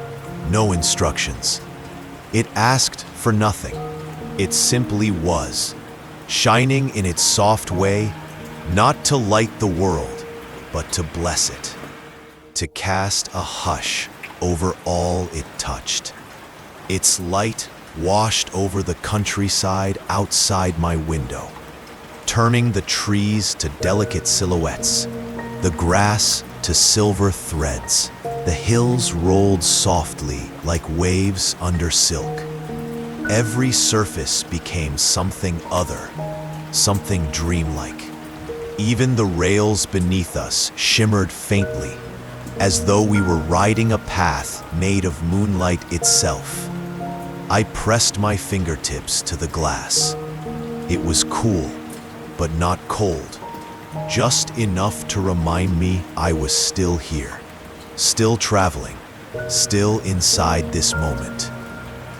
no instructions. It asked for nothing. It simply was, shining in its soft way, not to light the world, but to bless it, to cast a hush over all it touched. Its light washed over the countryside outside my window, turning the trees to delicate silhouettes, the grass to silver threads. The hills rolled softly like waves under silk. Every surface became something other, something dreamlike. Even the rails beneath us shimmered faintly, as though we were riding a path made of moonlight itself. I pressed my fingertips to the glass. It was cool, but not cold, just enough to remind me I was still here, still traveling, still inside this moment.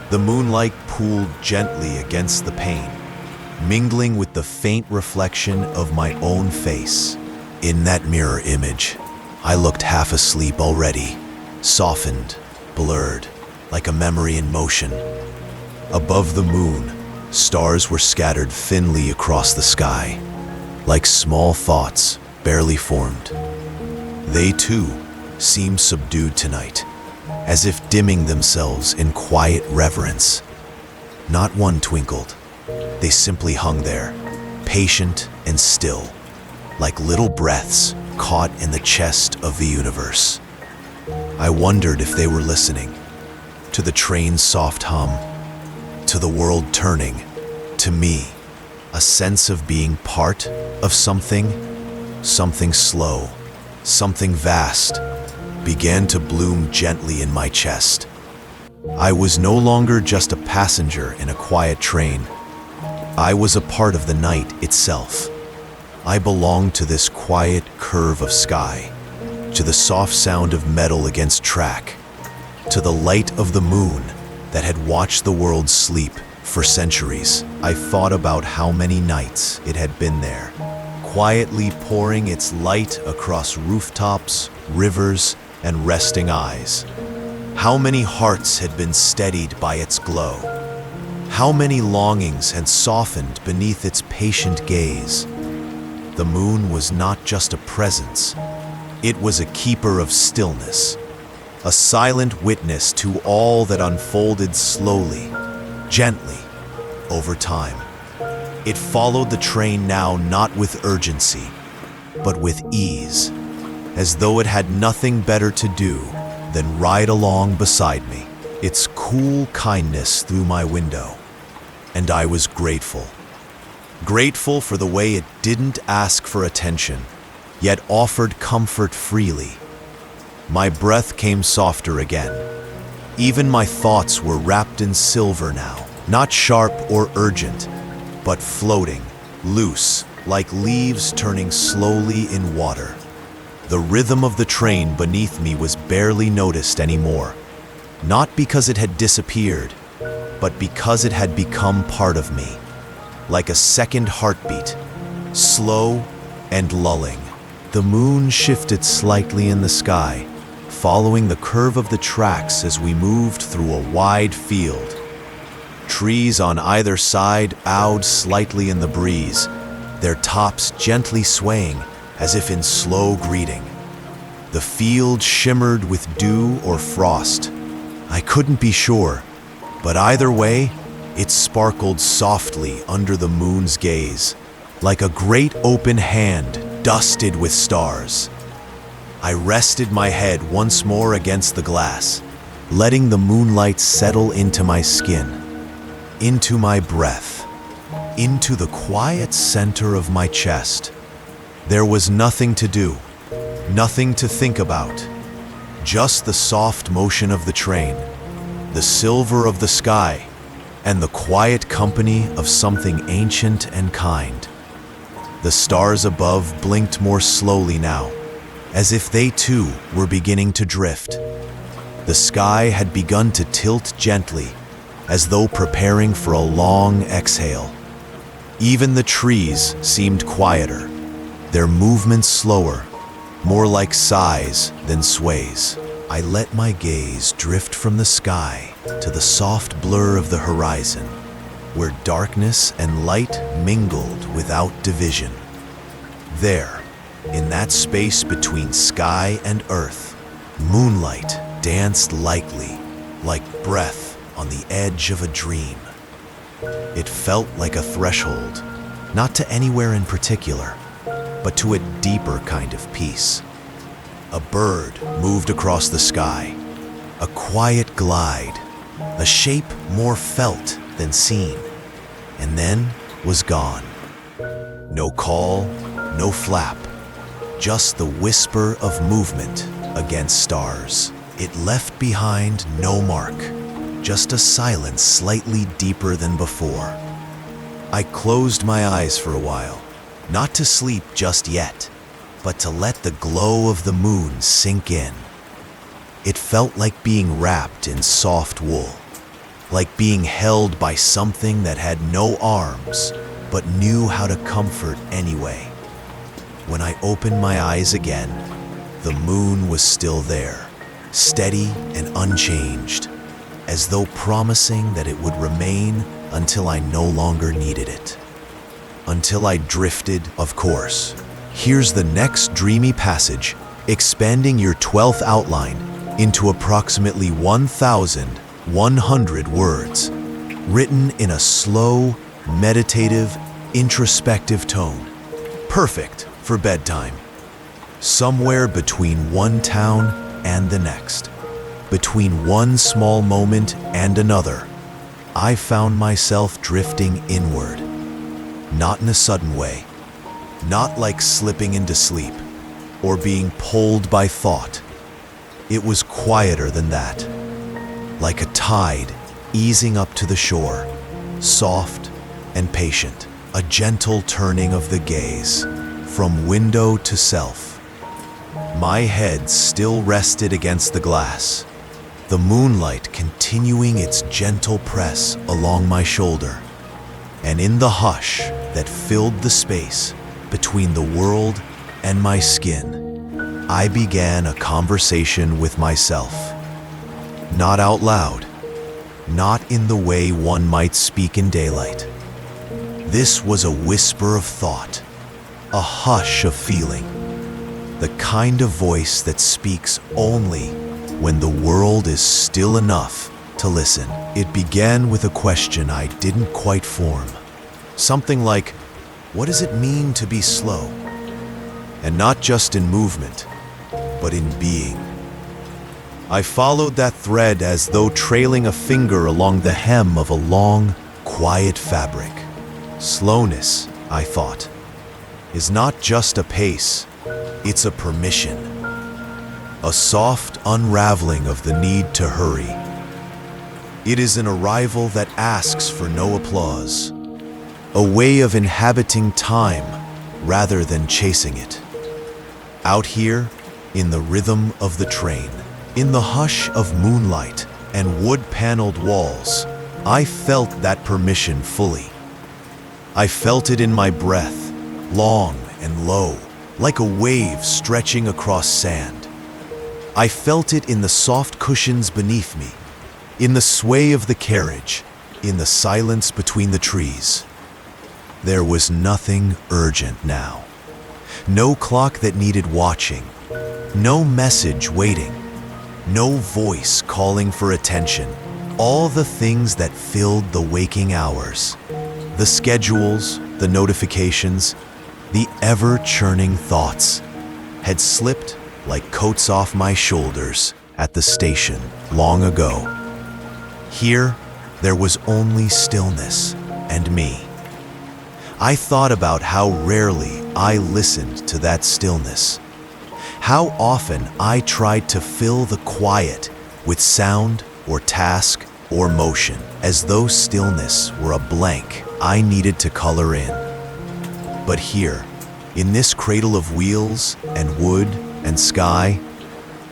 The moonlight pooled gently against the pane, mingling with the faint reflection of my own face. In that mirror image, I looked half asleep already, softened, blurred, like a memory in motion. Above the moon, stars were scattered thinly across the sky, like small thoughts barely formed. They too seemed subdued tonight, as if dimming themselves in quiet reverence. Not one twinkled. They simply hung there, patient and still, like little breaths caught in the chest of the universe. I wondered if they were listening to the train's soft hum, to the world turning, to me, a sense of being part of something slow, something vast, began to bloom gently in my chest. I was no longer just a passenger in a quiet train. I was a part of the night itself. I belonged to this quiet curve of sky, to the soft sound of metal against track, to the light of the moon that had watched the world sleep for centuries. I thought about how many nights it had been there, quietly pouring its light across rooftops, rivers, and resting eyes. How many hearts had been steadied by its glow? How many longings had softened beneath its patient gaze? The moon was not just a presence. It was a keeper of stillness, a silent witness to all that unfolded slowly, gently, over time. It followed the train now not with urgency, but with ease, as though it had nothing better to do than ride along beside me, its cool kindness through my window. And I was grateful. Grateful for the way it didn't ask for attention, yet offered comfort freely. My breath came softer again. Even my thoughts were wrapped in silver now, not sharp or urgent, but floating, loose, like leaves turning slowly in water. The rhythm of the train beneath me was barely noticed anymore, not because it had disappeared, but because it had become part of me, like a second heartbeat, slow and lulling. The moon shifted slightly in the sky, following the curve of the tracks as we moved through a wide field. Trees on either side bowed slightly in the breeze, their tops gently swaying as if in slow greeting. The field shimmered with dew or frost. I couldn't be sure, but either way, it sparkled softly under the moon's gaze, like a great open hand dusted with stars. I rested my head once more against the glass, letting the moonlight settle into my skin, into my breath, into the quiet center of my chest. There was nothing to do, nothing to think about, just the soft motion of the train, the silver of the sky, and the quiet company of something ancient and kind. The stars above blinked more slowly now, as if they too were beginning to drift. The sky had begun to tilt gently, as though preparing for a long exhale. Even the trees seemed quieter, their movements slower, more like sighs than sways. I let my gaze drift from the sky to the soft blur of the horizon, where darkness and light mingled without division. There, in that space between sky and earth, moonlight danced lightly, like breath on the edge of a dream. It felt like a threshold, not to anywhere in particular, but to a deeper kind of peace. A bird moved across the sky, a quiet glide, a shape more felt than seen, and then was gone. No call, no flap, just the whisper of movement against stars. It left behind no mark, just a silence slightly deeper than before. I closed my eyes for a while, not to sleep just yet, but to let the glow of the moon sink in. It felt like being wrapped in soft wool, like being held by something that had no arms, but knew how to comfort anyway. When I opened my eyes again, the moon was still there, steady and unchanged, as though promising that it would remain until I no longer needed it. Until I drifted, of course. Here's the next dreamy passage, expanding your 12th outline into approximately 1,100 words, written in a slow, meditative, introspective tone. Perfect for bedtime. Somewhere between one town and the next, between one small moment and another, I found myself drifting inward. Not in a sudden way, not like slipping into sleep or being pulled by thought. It was quieter than that, like a tide easing up to the shore, soft and patient, a gentle turning of the gaze from window to self. My head still rested against the glass, the moonlight continuing its gentle press along my shoulder, and in the hush that filled the space between the world and my skin, I began a conversation with myself. Not out loud, not in the way one might speak in daylight. This was a whisper of thought, a hush of feeling, the kind of voice that speaks only when the world is still enough to listen. It began with a question I didn't quite form. Something like, what does it mean to be slow? And not just in movement, but in being. I followed that thread as though trailing a finger along the hem of a long, quiet fabric. Slowness, I thought, is not just a pace, it's a permission. A soft unraveling of the need to hurry. It is an arrival that asks for no applause, a way of inhabiting time rather than chasing it. Out here, in the rhythm of the train, in the hush of moonlight and wood-paneled walls, I felt that permission fully. I felt it in my breath, long and low, like a wave stretching across sand. I felt it in the soft cushions beneath me, in the sway of the carriage, in the silence between the trees. There was nothing urgent now. No clock that needed watching, no message waiting, no voice calling for attention. All the things that filled the waking hours, the schedules, the notifications, the ever-churning thoughts, had slipped like coats off my shoulders at the station long ago. Here, there was only stillness and me. I thought about how rarely I listened to that stillness, how often I tried to fill the quiet with sound or task or motion, as though stillness were a blank I needed to color in. But here, in this cradle of wheels and wood and sky,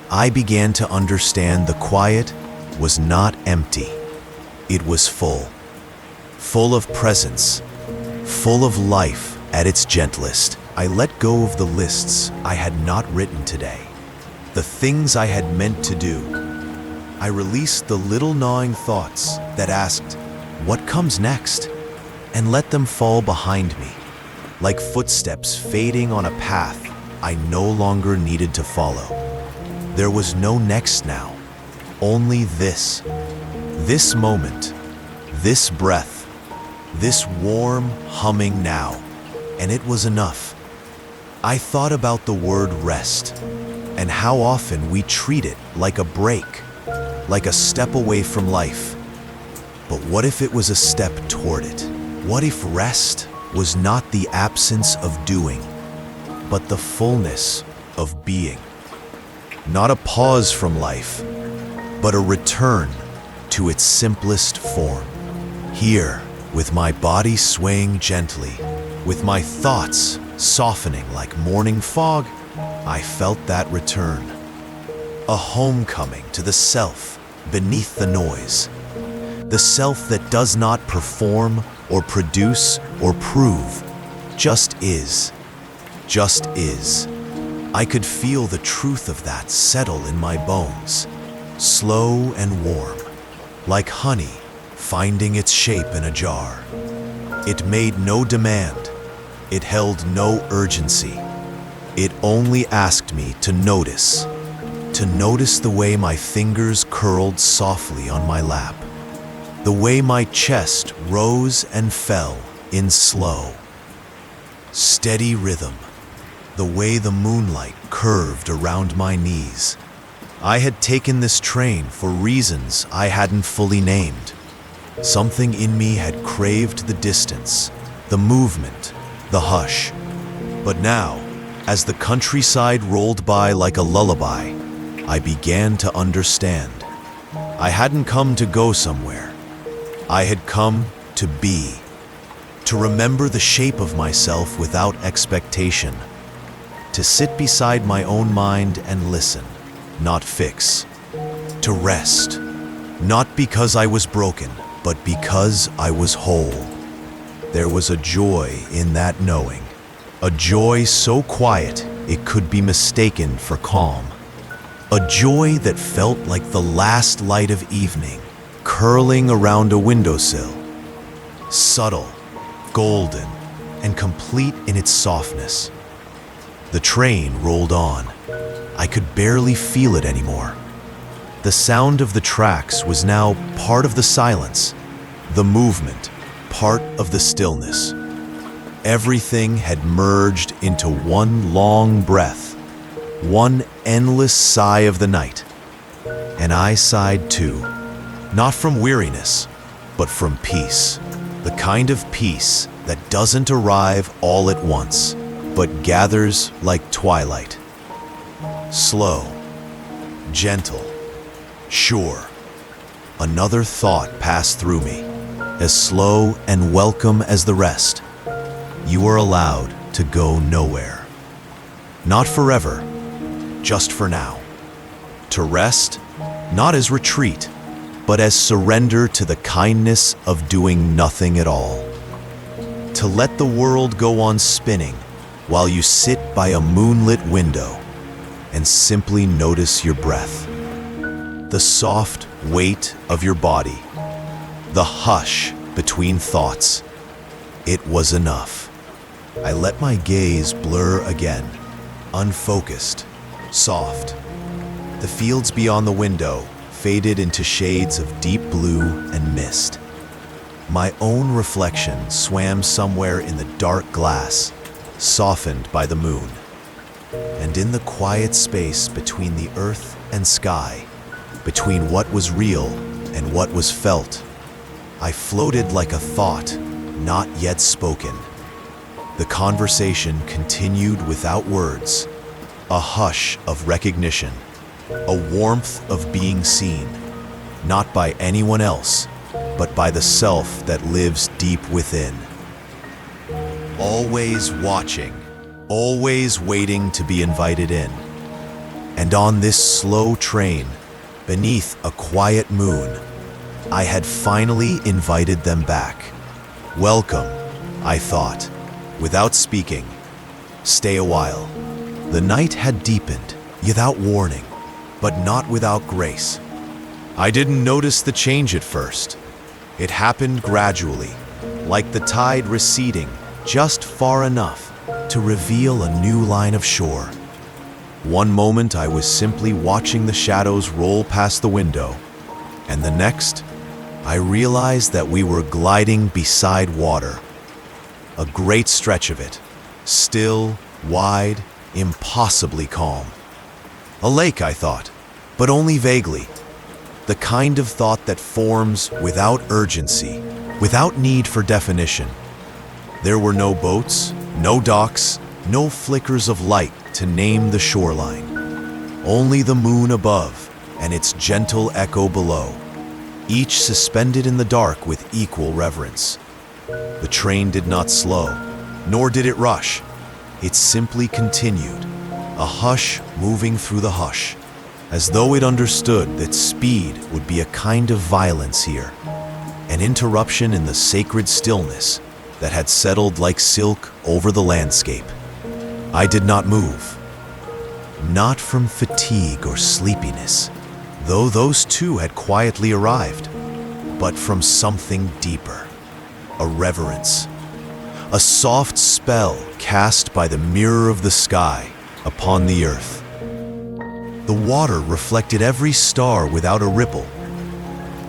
I began to understand the quiet was not empty. It was full. Full of presence, full of life at its gentlest. I let go of the lists I had not written today, the things I had meant to do. I released the little gnawing thoughts that asked, what comes next? And let them fall behind me, like footsteps fading on a path I no longer needed to follow. There was no next now, only this moment, this breath, this warm humming now, and it was enough. I thought about the word rest, and how often we treat it like a break, like a step away from life. But what if it was a step toward it? What if rest was not the absence of doing, but the fullness of being? Not a pause from life, but a return to its simplest form. Here, with my body swaying gently, with my thoughts softening like morning fog, I felt that return. A homecoming to the self beneath the noise. The self that does not perform or produce or prove, just is. Just is. I could feel the truth of that settle in my bones, slow and warm, like honey finding its shape in a jar. It made no demand. It held no urgency. It only asked me to notice the way my fingers curled softly on my lap, the way my chest rose and fell in slow, steady rhythm, the way the moonlight curved around my knees. I had taken this train for reasons I hadn't fully named. Something in me had craved the distance, the movement, the hush. But now, as the countryside rolled by like a lullaby, I began to understand. I hadn't come to go somewhere. I had come to be, to remember the shape of myself without expectation, to sit beside my own mind and listen, not fix, to rest, not because I was broken, but because I was whole. There was a joy in that knowing, a joy so quiet it could be mistaken for calm, a joy that felt like the last light of evening curling around a windowsill, subtle, golden, and complete in its softness. The train rolled on. I could barely feel it anymore. The sound of the tracks was now part of the silence, the movement part of the stillness. Everything had merged into one long breath, one endless sigh of the night. And I sighed too, not from weariness, but from peace, the kind of peace that doesn't arrive all at once, but gathers like twilight. Slow, gentle, sure. Another thought passed through me, as slow and welcome as the rest. You are allowed to go nowhere. Not forever, just for now. To rest, not as retreat, but as surrender to the kindness of doing nothing at all. To let the world go on spinning while you sit by a moonlit window and simply notice your breath, the soft weight of your body, the hush between thoughts. It was enough. I let my gaze blur again, unfocused, soft. The fields beyond the window faded into shades of deep blue and mist. My own reflection swam somewhere in the dark glass, softened by the moon. And in the quiet space between the earth and sky, between what was real and what was felt, I floated like a thought not yet spoken. The conversation continued without words, a hush of recognition, a warmth of being seen, not by anyone else, but by the self that lives deep within. Always watching, always waiting to be invited in. And on this slow train, beneath a quiet moon, I had finally invited them back. Welcome, I thought, without speaking. Stay a while. The night had deepened, without warning, but not without grace. I didn't notice the change at first. It happened gradually, like the tide receding just far enough to reveal a new line of shore. One moment I was simply watching the shadows roll past the window, and the next, I realized that we were gliding beside water. A great stretch of it, still, wide, impossibly calm. A lake, I thought, but only vaguely. The kind of thought that forms without urgency, without need for definition. There were no boats, no docks, no flickers of light to name the shoreline. Only the moon above and its gentle echo below, each suspended in the dark with equal reverence. The train did not slow, nor did it rush. It simply continued, a hush moving through the hush, as though it understood that speed would be a kind of violence here, an interruption in the sacred stillness that had settled like silk over the landscape. I did not move. not from fatigue or sleepiness, though those too had quietly arrived, but from something deeper, a reverence, a soft spell cast by the mirror of the sky upon the earth. The water reflected every star without a ripple.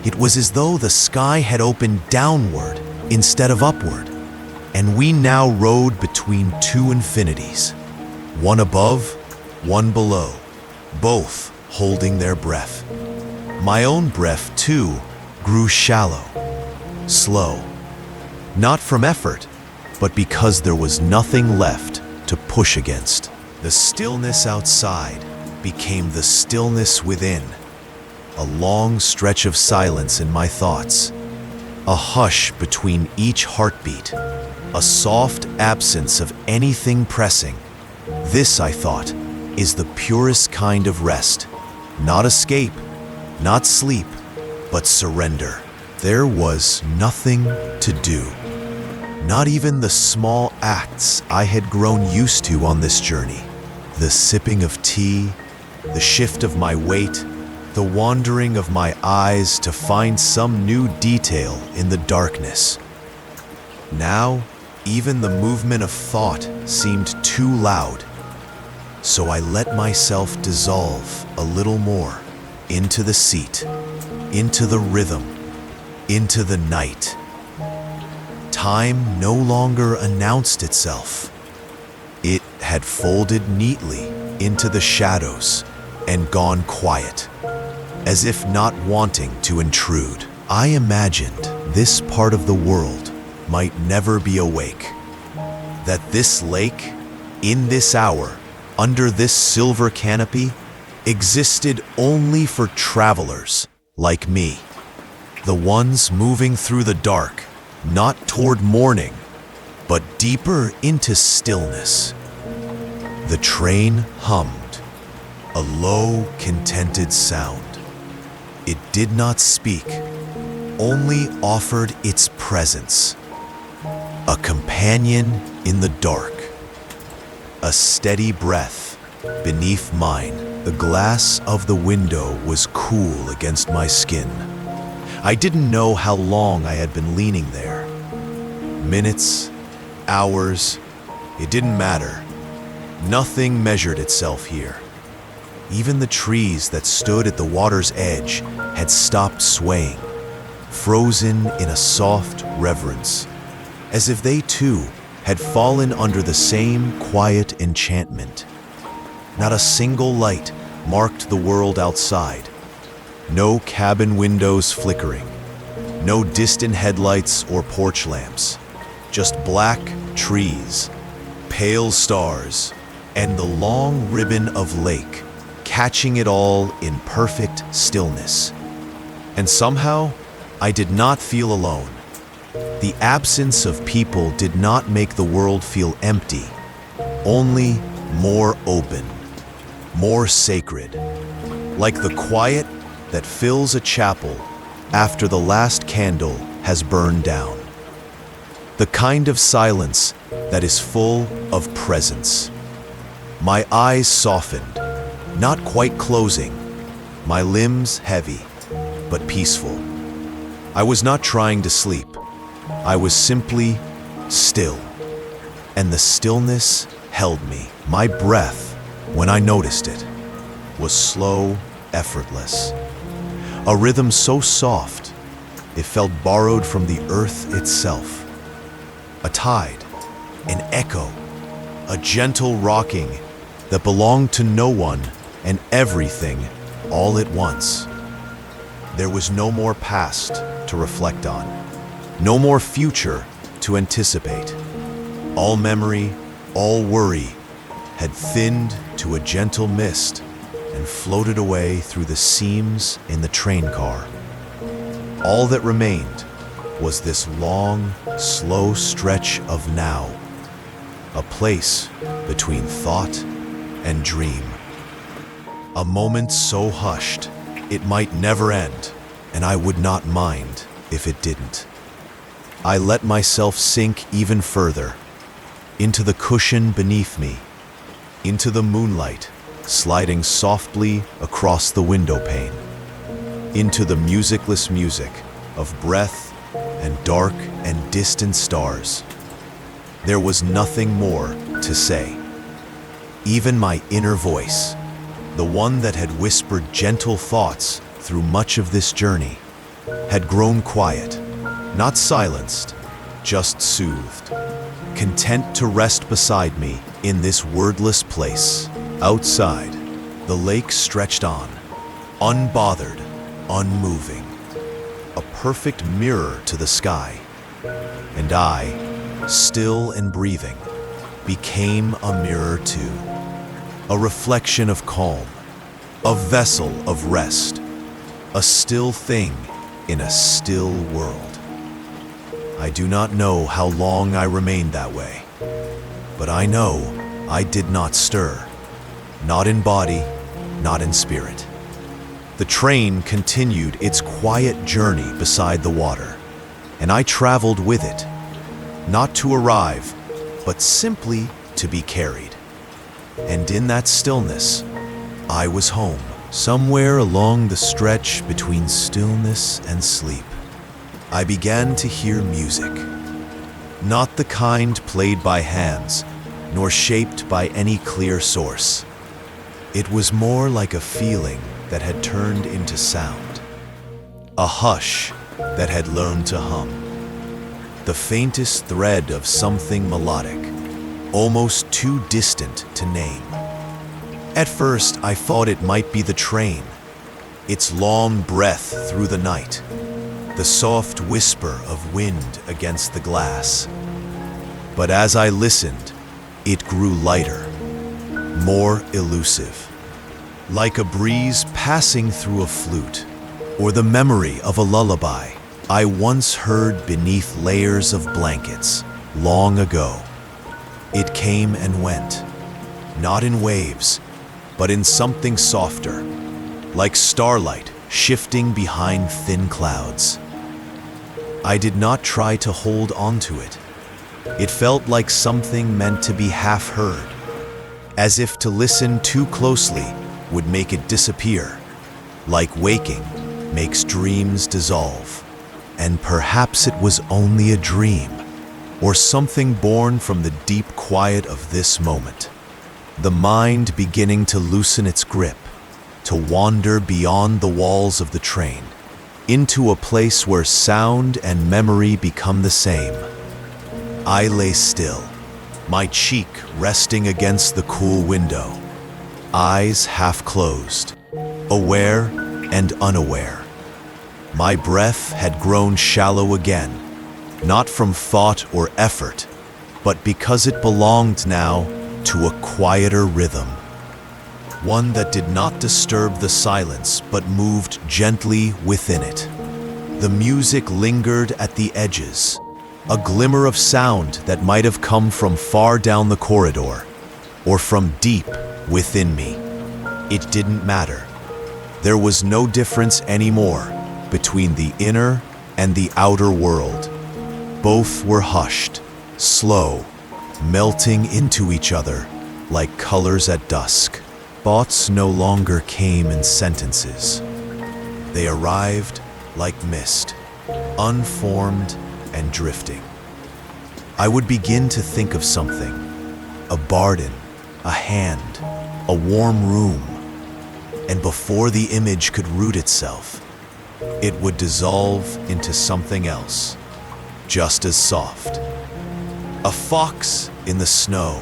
It was as though the sky had opened downward instead of upward, and we now rode between two infinities, one above, one below, both holding their breath. My own breath, too, grew shallow, slow, not from effort, but because there was nothing left to push against. The stillness outside became the stillness within, a long stretch of silence in my thoughts, a hush between each heartbeat, a soft absence of anything pressing. This, I thought, is the purest kind of rest. Not escape, not sleep, but surrender. There was nothing to do. Not even the small acts I had grown used to on this journey. The sipping of tea, the shift of my weight, the wandering of my eyes to find some new detail in the darkness. Now, even the movement of thought seemed too loud, so I let myself dissolve a little more into the seat, into the rhythm, into the night. Time no longer announced itself. It had folded neatly into the shadows and gone quiet, as if not wanting to intrude. I imagined this part of the world might never be awake, that this lake, in this hour, under this silver canopy, existed only for travelers like me, the ones moving through the dark, not toward morning, but deeper into stillness. The train hummed, a low, contented sound. It did not speak, only offered its presence, a companion in the dark, a steady breath beneath mine. The glass of the window was cool against my skin. I didn't know how long I had been leaning there. Minutes, hours, it didn't matter. Nothing measured itself here. Even the trees that stood at the water's edge had stopped swaying, frozen in a soft reverence, as if they too had fallen under the same quiet enchantment. Not a single light marked the world outside. No cabin windows flickering, no distant headlights or porch lamps, just black trees, pale stars, and the long ribbon of lake, catching it all in perfect stillness. And somehow, I did not feel alone. The absence of people did not make the world feel empty, only more open, more sacred, like the quiet that fills a chapel after the last candle has burned down. The kind of silence that is full of presence. My eyes softened, not quite closing, my limbs heavy, but peaceful. I was not trying to sleep. I was simply still, and the stillness held me. My breath, when I noticed it, was slow, effortless. A rhythm so soft, it felt borrowed from the earth itself. A tide, an echo, a gentle rocking that belonged to no one and everything all at once. There was no more past to reflect on, no more future to anticipate. All memory, all worry had thinned to a gentle mist and floated away through the seams in the train car. All that remained was this long, slow stretch of now, a place between thought and dream. A moment so hushed, it might never end, and I would not mind if it didn't. I let myself sink even further, into the cushion beneath me, into the moonlight sliding softly across the window pane, into the musicless music of breath and dark and distant stars. There was nothing more to say. Even my inner voice, the one that had whispered gentle thoughts through much of this journey, had grown quiet, not silenced, just soothed, content to rest beside me in this wordless place. Outside, the lake stretched on, unbothered, unmoving, a perfect mirror to the sky. And I, still and breathing, became a mirror too, a reflection of calm, a vessel of rest, a still thing in a still world. I do not know how long I remained that way, but I know I did not stir, not in body, not in spirit. The train continued its quiet journey beside the water, and I traveled with it, not to arrive, but simply to be carried. And in that stillness, I was home, somewhere along the stretch between stillness and sleep. I began to hear music, not the kind played by hands, nor shaped by any clear source. It was more like a feeling that had turned into sound, a hush that had learned to hum, the faintest thread of something melodic, almost too distant to name. At first, I thought it might be the train, its long breath through the night, the soft whisper of wind against the glass. But as I listened, it grew lighter, more elusive, like a breeze passing through a flute, or the memory of a lullaby I once heard beneath layers of blankets long ago. It came and went, not in waves, but in something softer, like starlight shifting behind thin clouds. I did not try to hold on to it. It felt like something meant to be half heard, as if to listen too closely would make it disappear, like waking makes dreams dissolve. And perhaps it was only a dream, or something born from the deep quiet of this moment. The mind beginning to loosen its grip, to wander beyond the walls of the train, into a place where sound and memory become the same. I lay still, my cheek resting against the cool window, eyes half closed, aware and unaware. My breath had grown shallow again, not from thought or effort, but because it belonged now to a quieter rhythm, one that did not disturb the silence but moved gently within it. The music lingered at the edges, a glimmer of sound that might have come from far down the corridor, or from deep within me. It didn't matter. There was no difference anymore between the inner and the outer world. Both were hushed, slow, melting into each other like colors at dusk. Thoughts no longer came in sentences. They arrived like mist, unformed and drifting. I would begin to think of something, a garden, a hand, a warm room, and before the image could root itself, it would dissolve into something else, just as soft. A fox in the snow,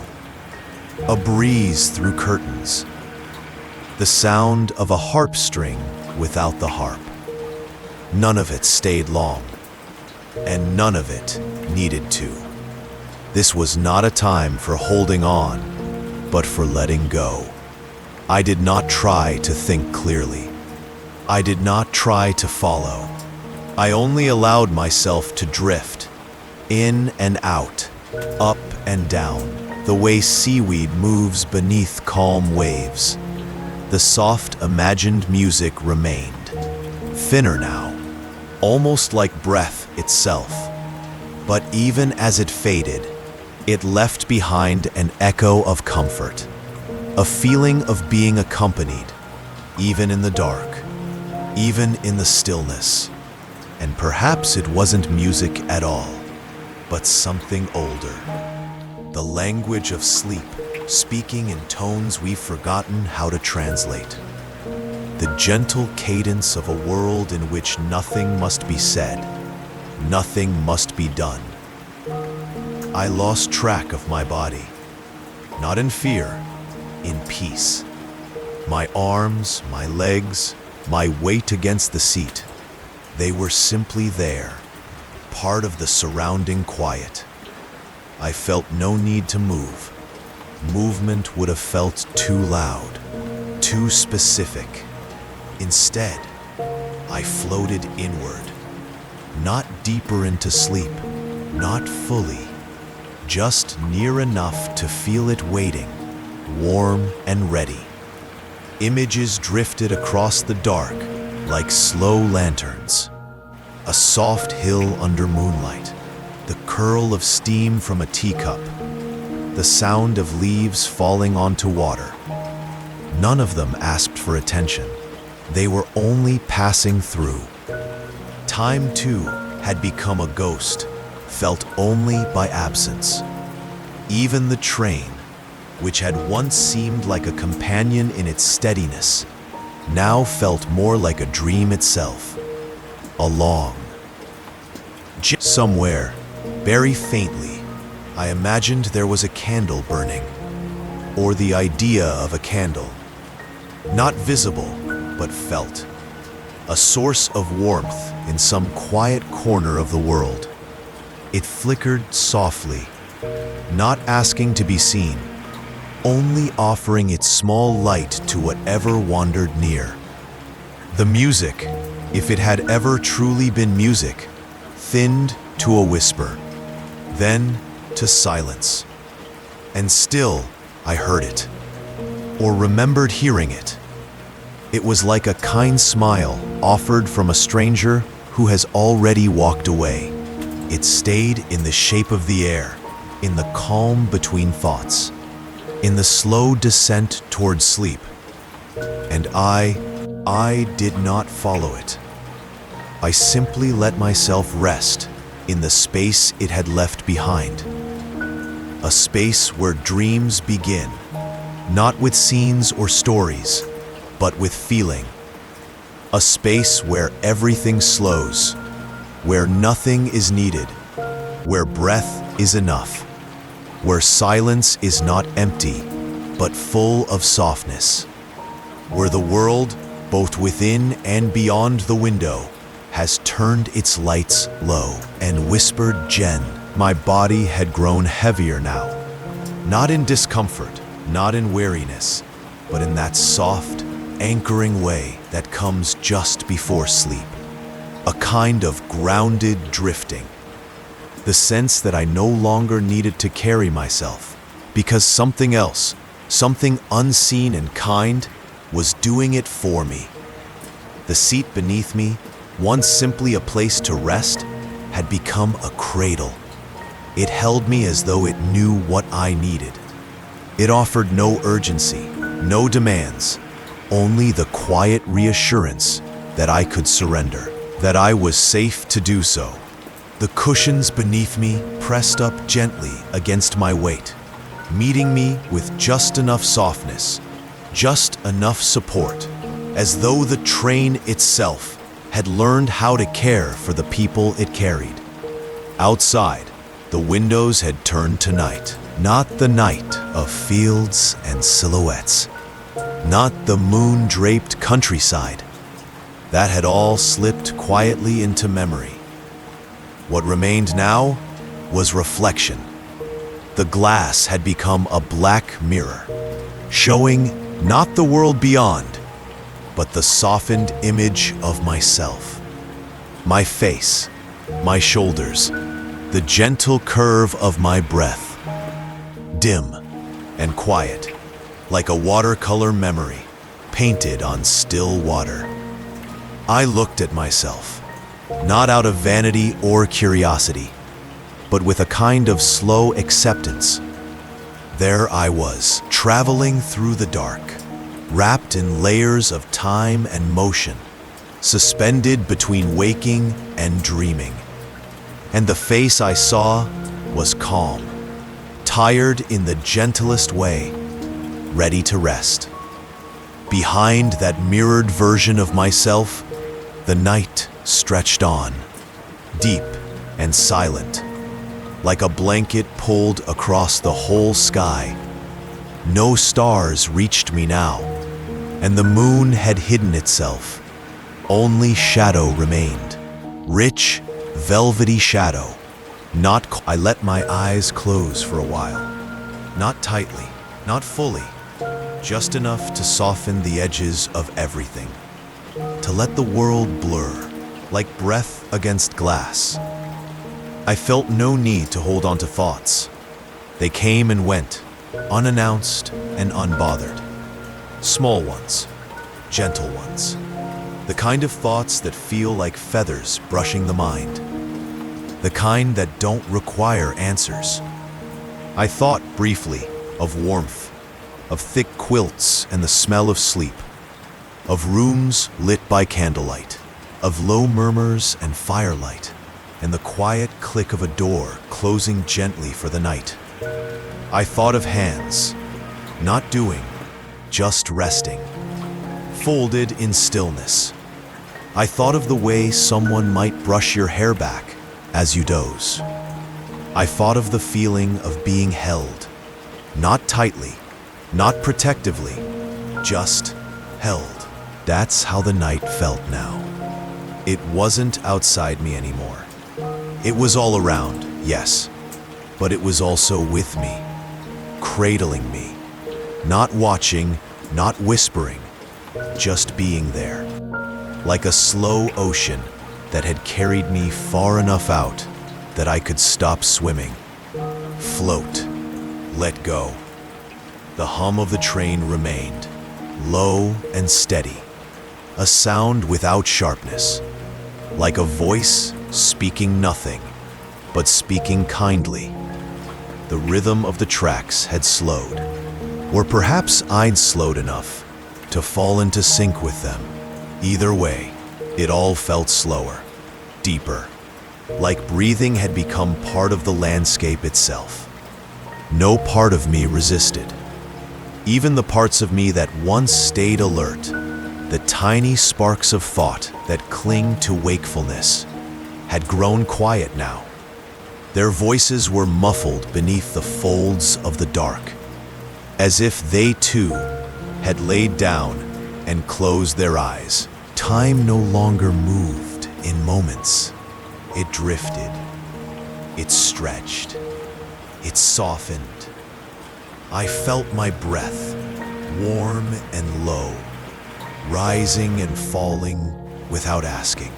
a breeze through curtains, the sound of a harp string without the harp. None of it stayed long, and none of it needed to. This was not a time for holding on, but for letting go. I did not try to think clearly. I did not try to follow. I only allowed myself to drift, in and out, up and down, the way seaweed moves beneath calm waves. The soft, imagined music remained, thinner now, almost like breath itself. But even as it faded, it left behind an echo of comfort, a feeling of being accompanied, even in the dark, even in the stillness. And perhaps it wasn't music at all, but something older. The language of sleep, speaking in tones we've forgotten how to translate. The gentle cadence of a world in which nothing must be said, nothing must be done. I lost track of my body, not in fear, in peace. My arms, my legs, my weight against the seat, they were simply there, part of the surrounding quiet. I felt no need to move. Movement would have felt too loud, too specific. Instead, I floated inward, not deeper into sleep, not fully, just near enough to feel it waiting, warm and ready. Images drifted across the dark like slow lanterns. A soft hill under moonlight, the curl of steam from a teacup, the sound of leaves falling onto water. None of them asked for attention. They were only passing through. Time, too, had become a ghost, felt only by absence. Even the train, which had once seemed like a companion in its steadiness, now felt more like a dream itself. Along. Somewhere, very faintly, I imagined there was a candle burning, or the idea of a candle. Not visible, but felt. A source of warmth in some quiet corner of the world. It flickered softly, not asking to be seen, only offering its small light to whatever wandered near. The music, if it had ever truly been music, thinned to a whisper, then to silence. And still, I heard it, or remembered hearing it. It was like a kind smile offered from a stranger who has already walked away. It stayed in the shape of the air, in the calm between thoughts, in the slow descent toward sleep. And I did not follow it. I simply let myself rest in the space it had left behind. A space where dreams begin, not with scenes or stories, but with feeling. A space where everything slows, where nothing is needed, where breath is enough, where silence is not empty, but full of softness, where the world, both within and beyond the window, has turned its lights low and whispered Jen. My body had grown heavier now, not in discomfort, not in weariness, but in that soft, anchoring way that comes just before sleep. A kind of grounded drifting. The sense that I no longer needed to carry myself, because something else, something unseen and kind, was doing it for me. The seat beneath me, once simply a place to rest, had become a cradle. It held me as though it knew what I needed. It offered no urgency, no demands, only the quiet reassurance that I could surrender, that I was safe to do so. The cushions beneath me pressed up gently against my weight, meeting me with just enough softness, just enough support, as though the train itself had learned how to care for the people it carried. Outside, the windows had turned to night, not the night of fields and silhouettes, not the moon-draped countryside. That had all slipped quietly into memory. What remained now was reflection. The glass had become a black mirror, showing not the world beyond, but the softened image of myself. My face, my shoulders, the gentle curve of my breath. Dim and quiet, like a watercolor memory, painted on still water. I looked at myself, not out of vanity or curiosity, but with a kind of slow acceptance. There I was, traveling through the dark, wrapped in layers of time and motion, suspended between waking and dreaming. And the face I saw was calm, tired in the gentlest way, ready to rest. Behind that mirrored version of myself, the night stretched on, deep and silent, like a blanket pulled across the whole sky. No stars reached me now, and the moon had hidden itself. Only shadow remained, rich, velvety shadow. I let my eyes close for a while. Not tightly, not fully, just enough to soften the edges of everything. To let the world blur, like breath against glass. I felt no need to hold on to thoughts. They came and went, unannounced and unbothered. Small ones, gentle ones. The kind of thoughts that feel like feathers brushing the mind. The kind that don't require answers. I thought briefly of warmth, of thick quilts and the smell of sleep, of rooms lit by candlelight, of low murmurs and firelight, and the quiet click of a door closing gently for the night. I thought of hands, not doing, just resting, folded in stillness. I thought of the way someone might brush your hair back as you doze. I thought of the feeling of being held, not tightly, not protectively, just held. That's how the night felt now. It wasn't outside me anymore. It was all around, yes, but it was also with me, cradling me, not watching, not whispering, just being there, like a slow ocean that had carried me far enough out that I could stop swimming, float, let go. The hum of the train remained, low and steady, a sound without sharpness, like a voice speaking nothing, but speaking kindly. The rhythm of the tracks had slowed, or perhaps I'd slowed enough to fall into sync with them. Either way, it all felt slower, deeper, like breathing had become part of the landscape itself. No part of me resisted. Even the parts of me that once stayed alert, the tiny sparks of thought that cling to wakefulness, had grown quiet now. Their voices were muffled beneath the folds of the dark, as if they too had laid down and closed their eyes. Time no longer moved in moments. It drifted. It stretched. It softened. I felt my breath, warm and low, rising and falling without asking.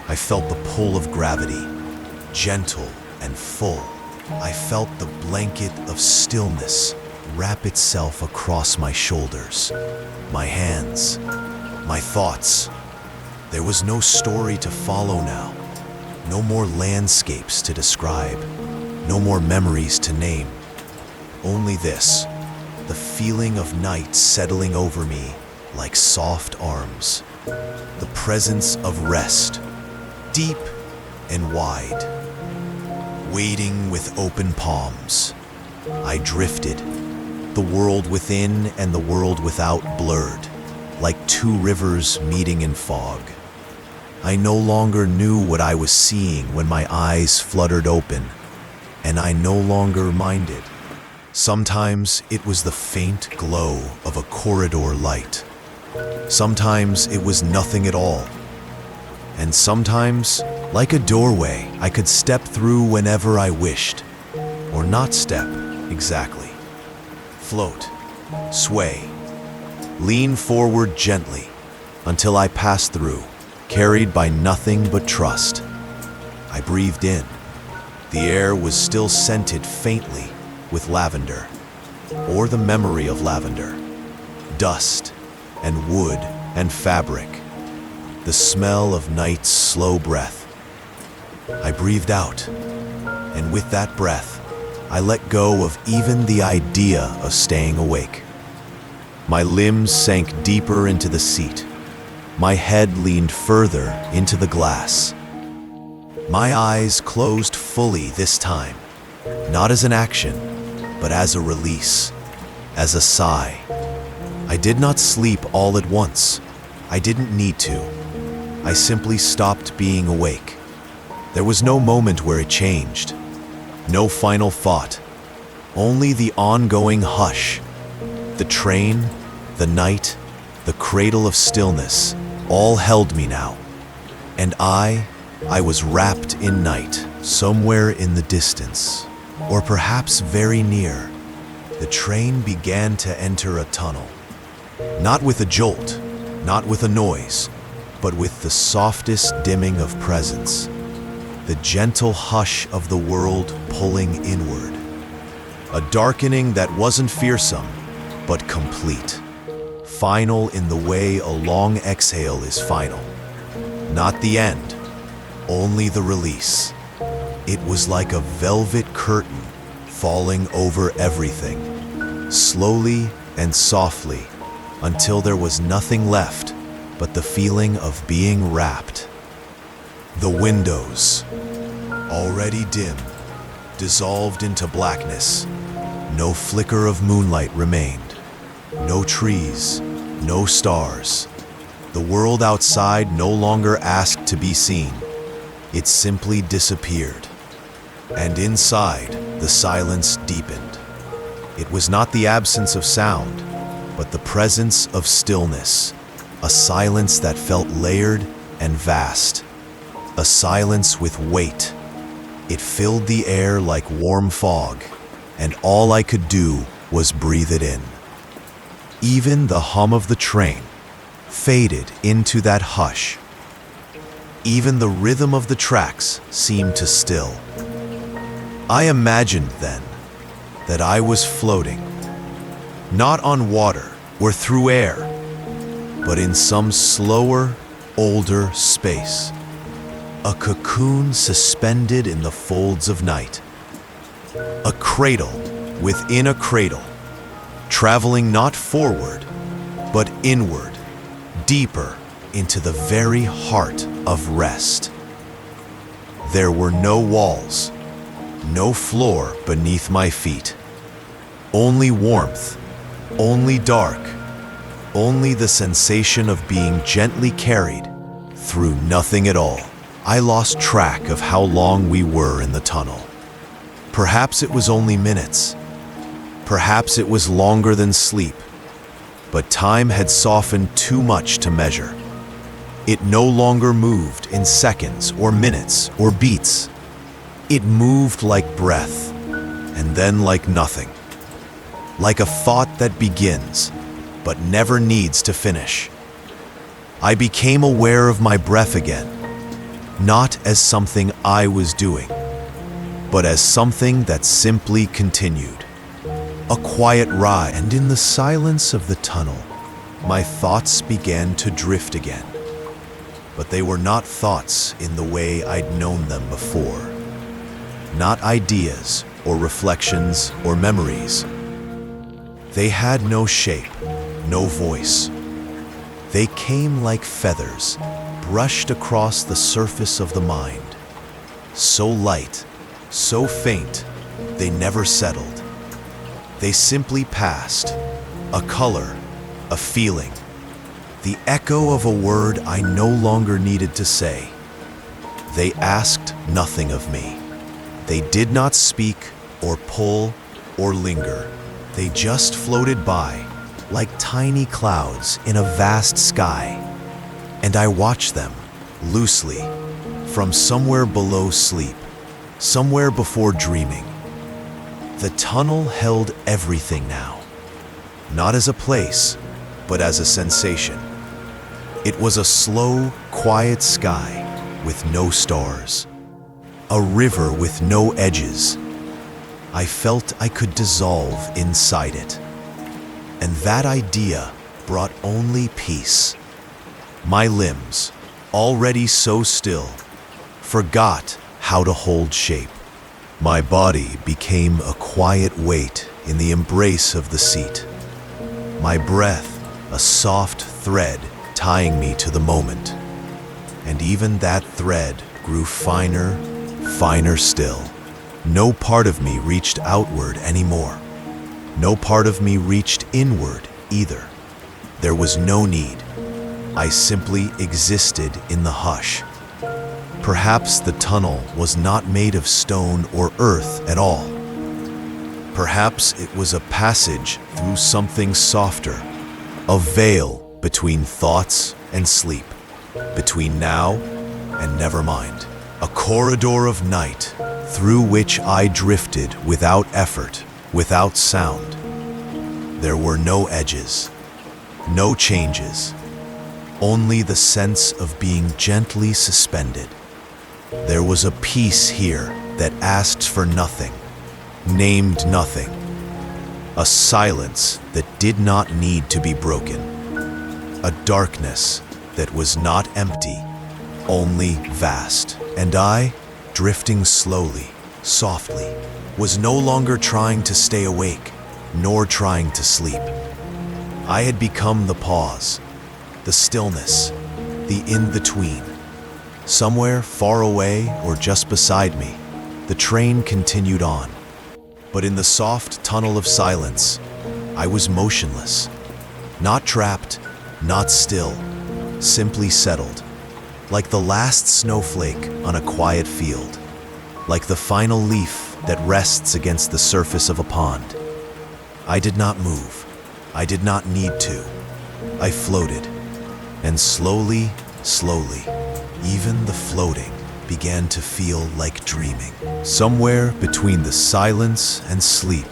I felt the pull of gravity, gentle and full. I felt the blanket of stillness wrap itself across my shoulders, my hands, my thoughts. There was no story to follow now, no more landscapes to describe, no more memories to name. Only this, the feeling of night settling over me like soft arms, the presence of rest, deep and wide. Waiting with open palms, I drifted, the world within and the world without blurred, like two rivers meeting in fog. I no longer knew what I was seeing when my eyes fluttered open, and I no longer minded. Sometimes it was the faint glow of a corridor light. Sometimes it was nothing at all. And sometimes, like a doorway, I could step through whenever I wished, or not step exactly. Float, sway, lean forward gently until I passed through, carried by nothing but trust. I breathed in. The air was still scented faintly with lavender, or the memory of lavender, dust and wood and fabric, the smell of night's slow breath. I breathed out, and with that breath, I let go of even the idea of staying awake. My limbs sank deeper into the seat. My head leaned further into the glass. My eyes closed fully this time, not as an action, but as a release, as a sigh. I did not sleep all at once. I didn't need to. I simply stopped being awake. There was no moment where it changed. No final thought. Only the ongoing hush. The train, the night, the cradle of stillness, all held me now. And I was wrapped in night, somewhere in the distance, or perhaps very near. The train began to enter a tunnel. Not with a jolt, not with a noise, but with the softest dimming of presence. The gentle hush of the world pulling inward. A darkening that wasn't fearsome, but complete. Final in the way a long exhale is final. Not the end, only the release. It was like a velvet curtain falling over everything, slowly and softly, until there was nothing left but the feeling of being wrapped. The windows, already dim, dissolved into blackness. No flicker of moonlight remained. No trees, no stars. The world outside no longer asked to be seen. It simply disappeared. And inside, the silence deepened. It was not the absence of sound, but the presence of stillness, a silence that felt layered and vast, a silence with weight. It filled the air like warm fog, and all I could do was breathe it in. Even the hum of the train faded into that hush. Even the rhythm of the tracks seemed to still. I imagined then that I was floating, not on water or through air, but in some slower, older space. A cocoon suspended in the folds of night. A cradle within a cradle, traveling not forward, but inward, deeper into the very heart of rest. There were no walls, no floor beneath my feet. Only warmth, only dark, only the sensation of being gently carried through nothing at all. I lost track of how long we were in the tunnel. Perhaps it was only minutes. Perhaps it was longer than sleep. But time had softened too much to measure. It no longer moved in seconds or minutes or beats. It moved like breath, and then like nothing. Like a thought that begins, but never needs to finish. I became aware of my breath again, not as something I was doing, but as something that simply continued. A quiet ride, and in the silence of the tunnel, my thoughts began to drift again. But they were not thoughts in the way I'd known them before. Not ideas or reflections or memories. They had no shape, no voice. They came like feathers, brushed across the surface of the mind. So light, so faint, they never settled. They simply passed, a color, a feeling, the echo of a word I no longer needed to say. They asked nothing of me. They did not speak or pull or linger. They just floated by, like tiny clouds in a vast sky. And I watched them, loosely, from somewhere below sleep, somewhere before dreaming. The tunnel held everything now, not as a place, but as a sensation. It was a slow, quiet sky with no stars, a river with no edges. I felt I could dissolve inside it. And that idea brought only peace. My limbs, already so still, forgot how to hold shape. My body became a quiet weight in the embrace of the seat. My breath, a soft thread tying me to the moment. And even that thread grew finer, finer still. No part of me reached outward anymore. No part of me reached inward either. There was no need. I simply existed in the hush. Perhaps the tunnel was not made of stone or earth at all. Perhaps it was a passage through something softer, a veil between thoughts and sleep, between now and nevermind, a corridor of night through which I drifted without effort, without sound. There were no edges, no changes, only the sense of being gently suspended. There was a peace here that asked for nothing, named nothing, a silence that did not need to be broken, a darkness that was not empty, only vast. And I, drifting slowly, softly, was no longer trying to stay awake, nor trying to sleep. I had become the pause, the stillness, the in-between. Somewhere far away or just beside me, the train continued on. But in the soft tunnel of silence, I was motionless. Not trapped, not still, simply settled. Like the last snowflake on a quiet field. Like the final leaf that rests against the surface of a pond. I did not move. I did not need to. I floated. And slowly, slowly, even the floating began to feel like dreaming. Somewhere between the silence and sleep,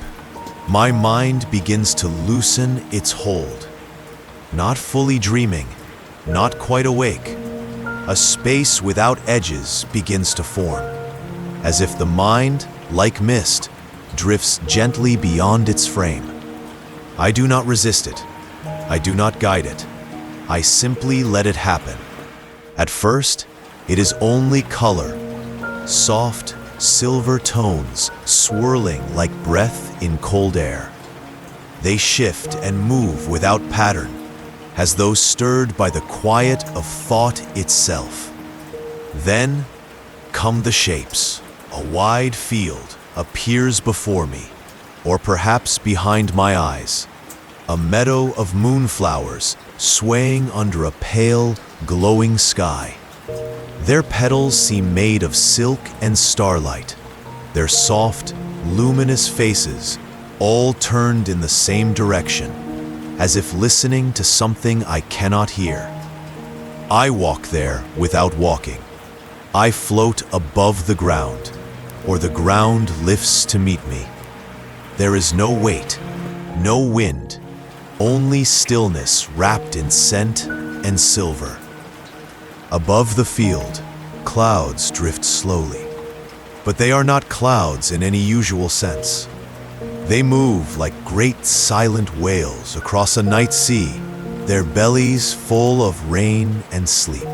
my mind begins to loosen its hold. Not fully dreaming, not quite awake. A space without edges begins to form, as if the mind, like mist, drifts gently beyond its frame. I do not resist it. I do not guide it. I simply let it happen. At first, it is only color, soft, silver tones swirling like breath in cold air. They shift and move without pattern, as though stirred by the quiet of thought itself. Then come the shapes. A wide field appears before me, or perhaps behind my eyes. A meadow of moonflowers swaying under a pale, glowing sky. Their petals seem made of silk and starlight, their soft, luminous faces all turned in the same direction, as if listening to something I cannot hear. I walk there without walking. I float above the ground, or the ground lifts to meet me. There is no weight, no wind, only stillness wrapped in scent and silver. Above the field, clouds drift slowly. But they are not clouds in any usual sense. They move like great silent whales across a night sea, their bellies full of rain and sleep.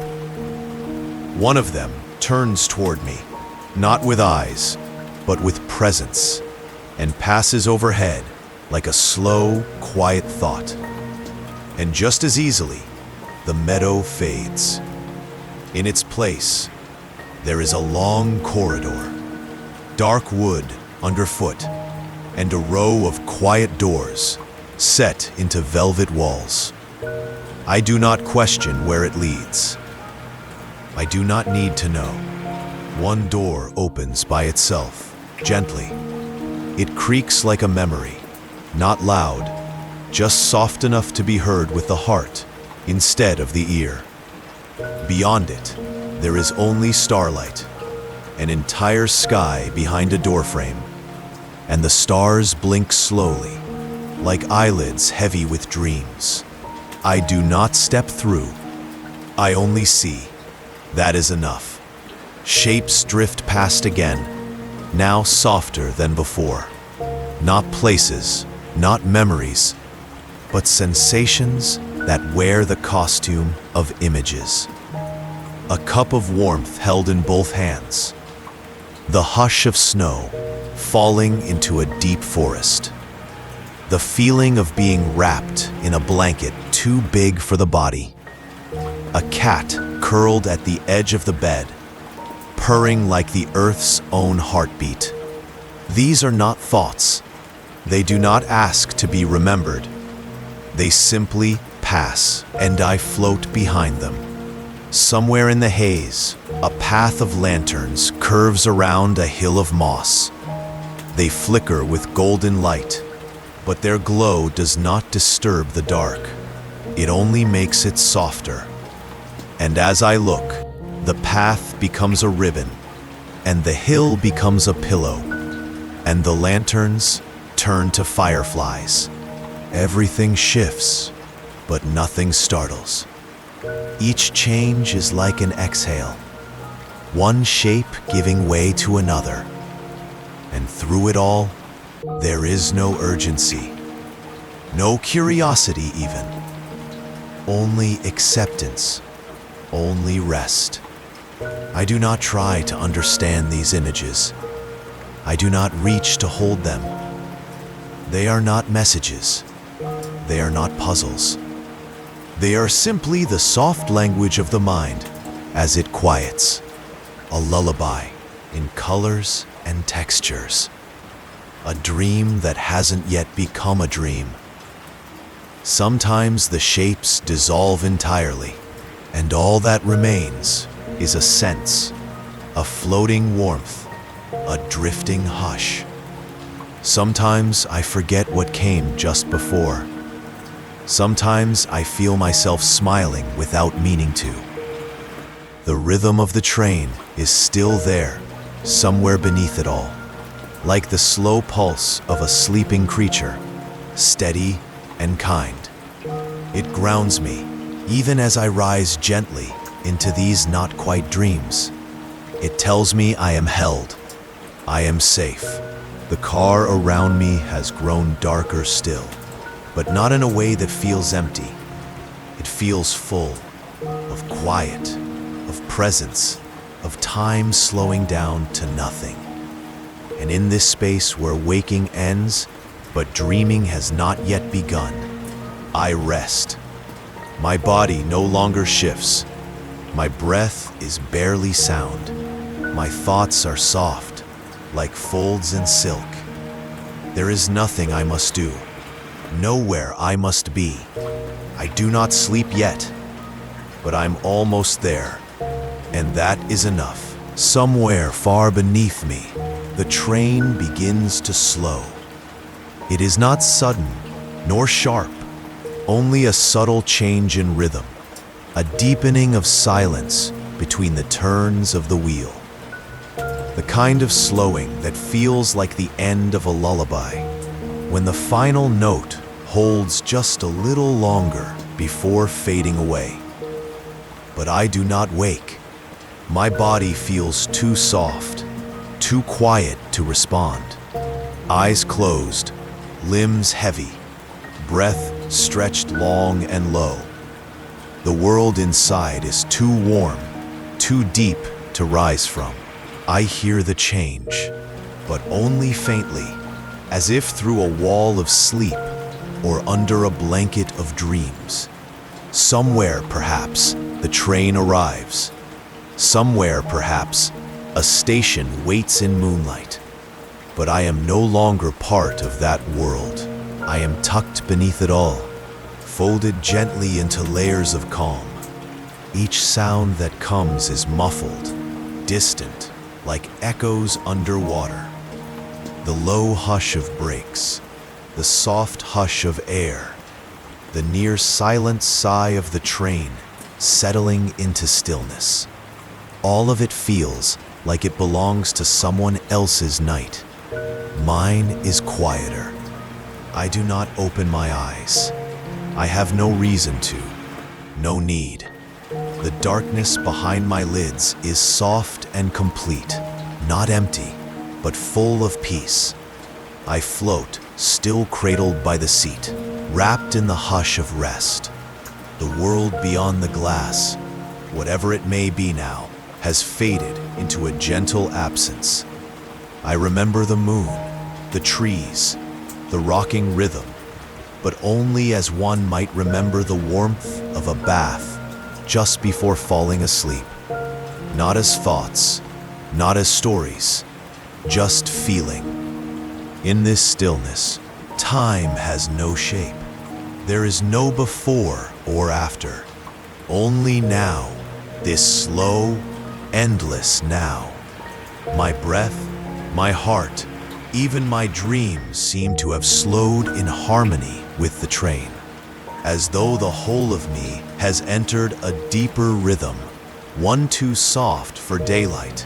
One of them turns toward me, not with eyes, but with presence, and passes overhead like a slow, quiet thought. And just as easily, the meadow fades. In its place, there is a long corridor, dark wood underfoot, and a row of quiet doors set into velvet walls. I do not question where it leads. I do not need to know. One door opens by itself, gently. It creaks like a memory, not loud, just soft enough to be heard with the heart instead of the ear. Beyond it, there is only starlight, an entire sky behind a doorframe, and the stars blink slowly, like eyelids heavy with dreams. I do not step through. I only see. That is enough. Shapes drift past again, now softer than before. Not places, not memories, but sensations that wear the costume of images. A cup of warmth held in both hands. The hush of snow falling into a deep forest. The feeling of being wrapped in a blanket too big for the body. A cat curled at the edge of the bed, purring like the earth's own heartbeat. These are not thoughts. They do not ask to be remembered. They simply pass, and I float behind them. Somewhere in the haze, a path of lanterns curves around a hill of moss. They flicker with golden light, but their glow does not disturb the dark. It only makes it softer. And as I look, the path becomes a ribbon, and the hill becomes a pillow, and the lanterns turn to fireflies. Everything shifts, but nothing startles. Each change is like an exhale, one shape giving way to another. And through it all, there is no urgency, no curiosity even. Only acceptance, only rest. I do not try to understand these images. I do not reach to hold them. They are not messages. They are not puzzles. They are simply the soft language of the mind as it quiets. A lullaby in colors and textures. A dream that hasn't yet become a dream. Sometimes the shapes dissolve entirely, and all that remains is a sense, a floating warmth, a drifting hush. Sometimes I forget what came just before. Sometimes I feel myself smiling without meaning to. The rhythm of the train is still there, somewhere beneath it all, like the slow pulse of a sleeping creature, steady and kind. It grounds me, even as I rise gently into these not quite dreams. It tells me I am held, I am safe. The car around me has grown darker still, but not in a way that feels empty. It feels full of quiet, of presence, of time slowing down to nothing. And in this space where waking ends, but dreaming has not yet begun, I rest. My body no longer shifts. My breath is barely sound. My thoughts are soft, like folds in silk. There is nothing I must do. Nowhere I must be. I do not sleep yet, but I'm almost there, and that is enough. Somewhere far beneath me, the train begins to slow. It is not sudden, nor sharp, only a subtle change in rhythm, a deepening of silence between the turns of the wheel. The kind of slowing that feels like the end of a lullaby, when the final note holds just a little longer before fading away. But I do not wake. My body feels too soft, too quiet to respond. Eyes closed, limbs heavy, breath stretched long and low. The world inside is too warm, too deep to rise from. I hear the change, but only faintly, as if through a wall of sleep or under a blanket of dreams. Somewhere, perhaps, the train arrives. Somewhere, perhaps, a station waits in moonlight. But I am no longer part of that world. I am tucked beneath it all, folded gently into layers of calm. Each sound that comes is muffled, distant, like echoes underwater. The low hush of brakes, the soft hush of air, the near silent sigh of the train settling into stillness. All of it feels like it belongs to someone else's night. Mine is quieter. I do not open my eyes. I have no reason to, no need. The darkness behind my lids is soft and complete, not empty, but full of peace. I float, still cradled by the seat, wrapped in the hush of rest. The world beyond the glass, whatever it may be now, has faded into a gentle absence, I remember the moon, the trees, the rocking rhythm, but only as one might remember the warmth of a bath just before falling asleep. Not as thoughts, not as stories, just feeling. In this stillness, time has no shape. There is no before or after. Only now, this slow, endless now. My breath, my heart, even my dreams seem to have slowed in harmony with the train, as though the whole of me has entered a deeper rhythm, one too soft for daylight,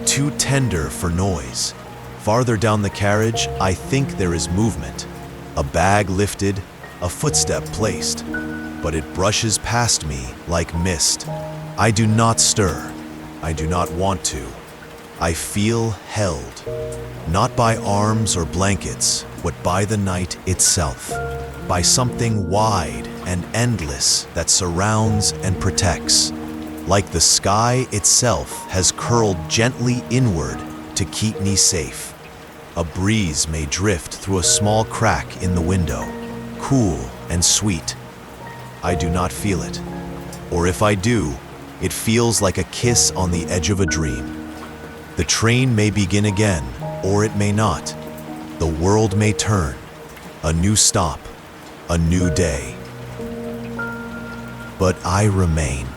too tender for noise. Farther down the carriage, I think there is movement, a bag lifted, a footstep placed, but it brushes past me like mist. I do not stir. I do not want to. I feel held, not by arms or blankets, but by the night itself, by something wide and endless that surrounds and protects, like the sky itself has curled gently inward to keep me safe. A breeze may drift through a small crack in the window, cool and sweet. I do not feel it, or if I do, it feels like a kiss on the edge of a dream. The train may begin again, or it may not. The world may turn, a new stop, a new day. But I remain,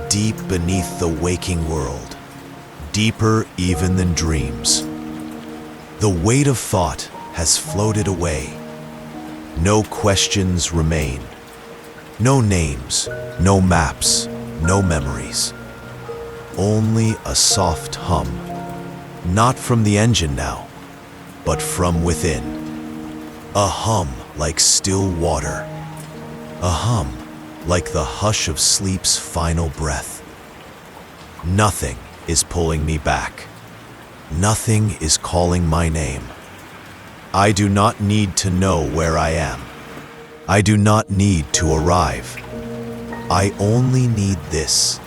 deep beneath the waking world, deeper even than dreams. The weight of thought has floated away. No questions remain. No names, no maps, no memories. Only a soft hum, not from the engine now, but from within. A hum like still water. A hum like the hush of sleep's final breath. Nothing is pulling me back. Nothing is calling my name. I do not need to know where I am. I do not need to arrive. I only need this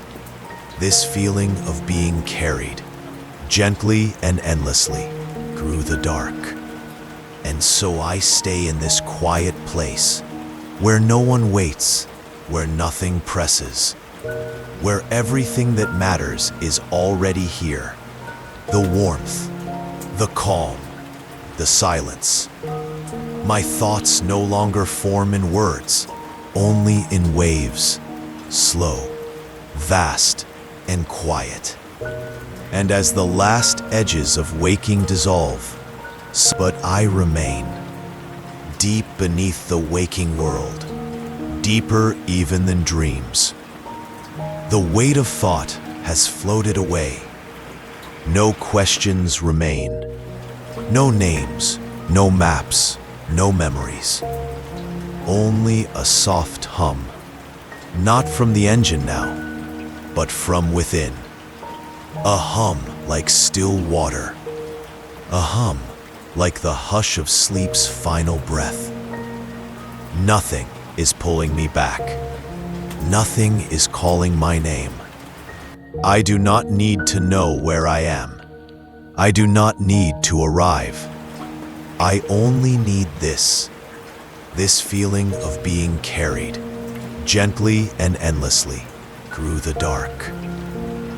feeling of being carried, gently and endlessly, through the dark. And so I stay in this quiet place, where no one waits, where nothing presses, where everything that matters is already here. The warmth, the calm, the silence. My thoughts no longer form in words, only in waves, slow, vast, and quiet. And as the last edges of waking dissolve, but I remain, deep beneath the waking world, deeper even than dreams. The weight of thought has floated away. No questions remain. No names, no maps, no memories. Only a soft hum, not from the engine now, but from within. A hum like still water. A hum like the hush of sleep's final breath. Nothing is pulling me back. Nothing is calling my name. I do not need to know where I am. I do not need to arrive. I only need this feeling of being carried, gently and endlessly, through the dark.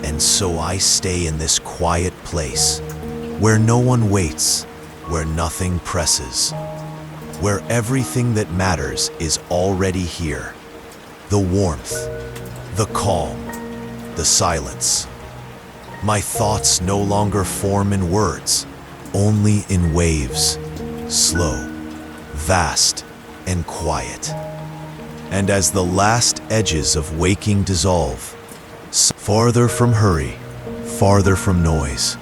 And so I stay in this quiet place, where no one waits, where nothing presses, where everything that matters is already here. The warmth, the calm, the silence. My thoughts no longer form in words, only in waves, slow, vast, and quiet. And as the last edges of waking dissolve, farther from hurry, farther from noise,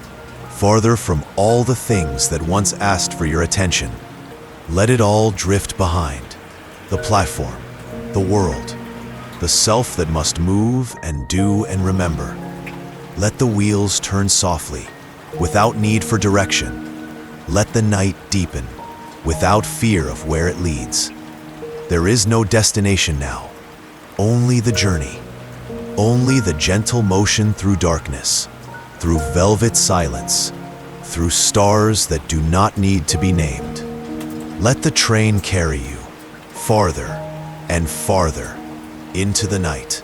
farther from all the things that once asked for your attention, let it all drift behind. The platform, the world, the self that must move and do and remember. Let the wheels turn softly, without need for direction. Let the night deepen, without fear of where it leads. There is no destination now, only the journey, only the gentle motion through darkness, through velvet silence, through stars that do not need to be named. Let the train carry you farther and farther into the night.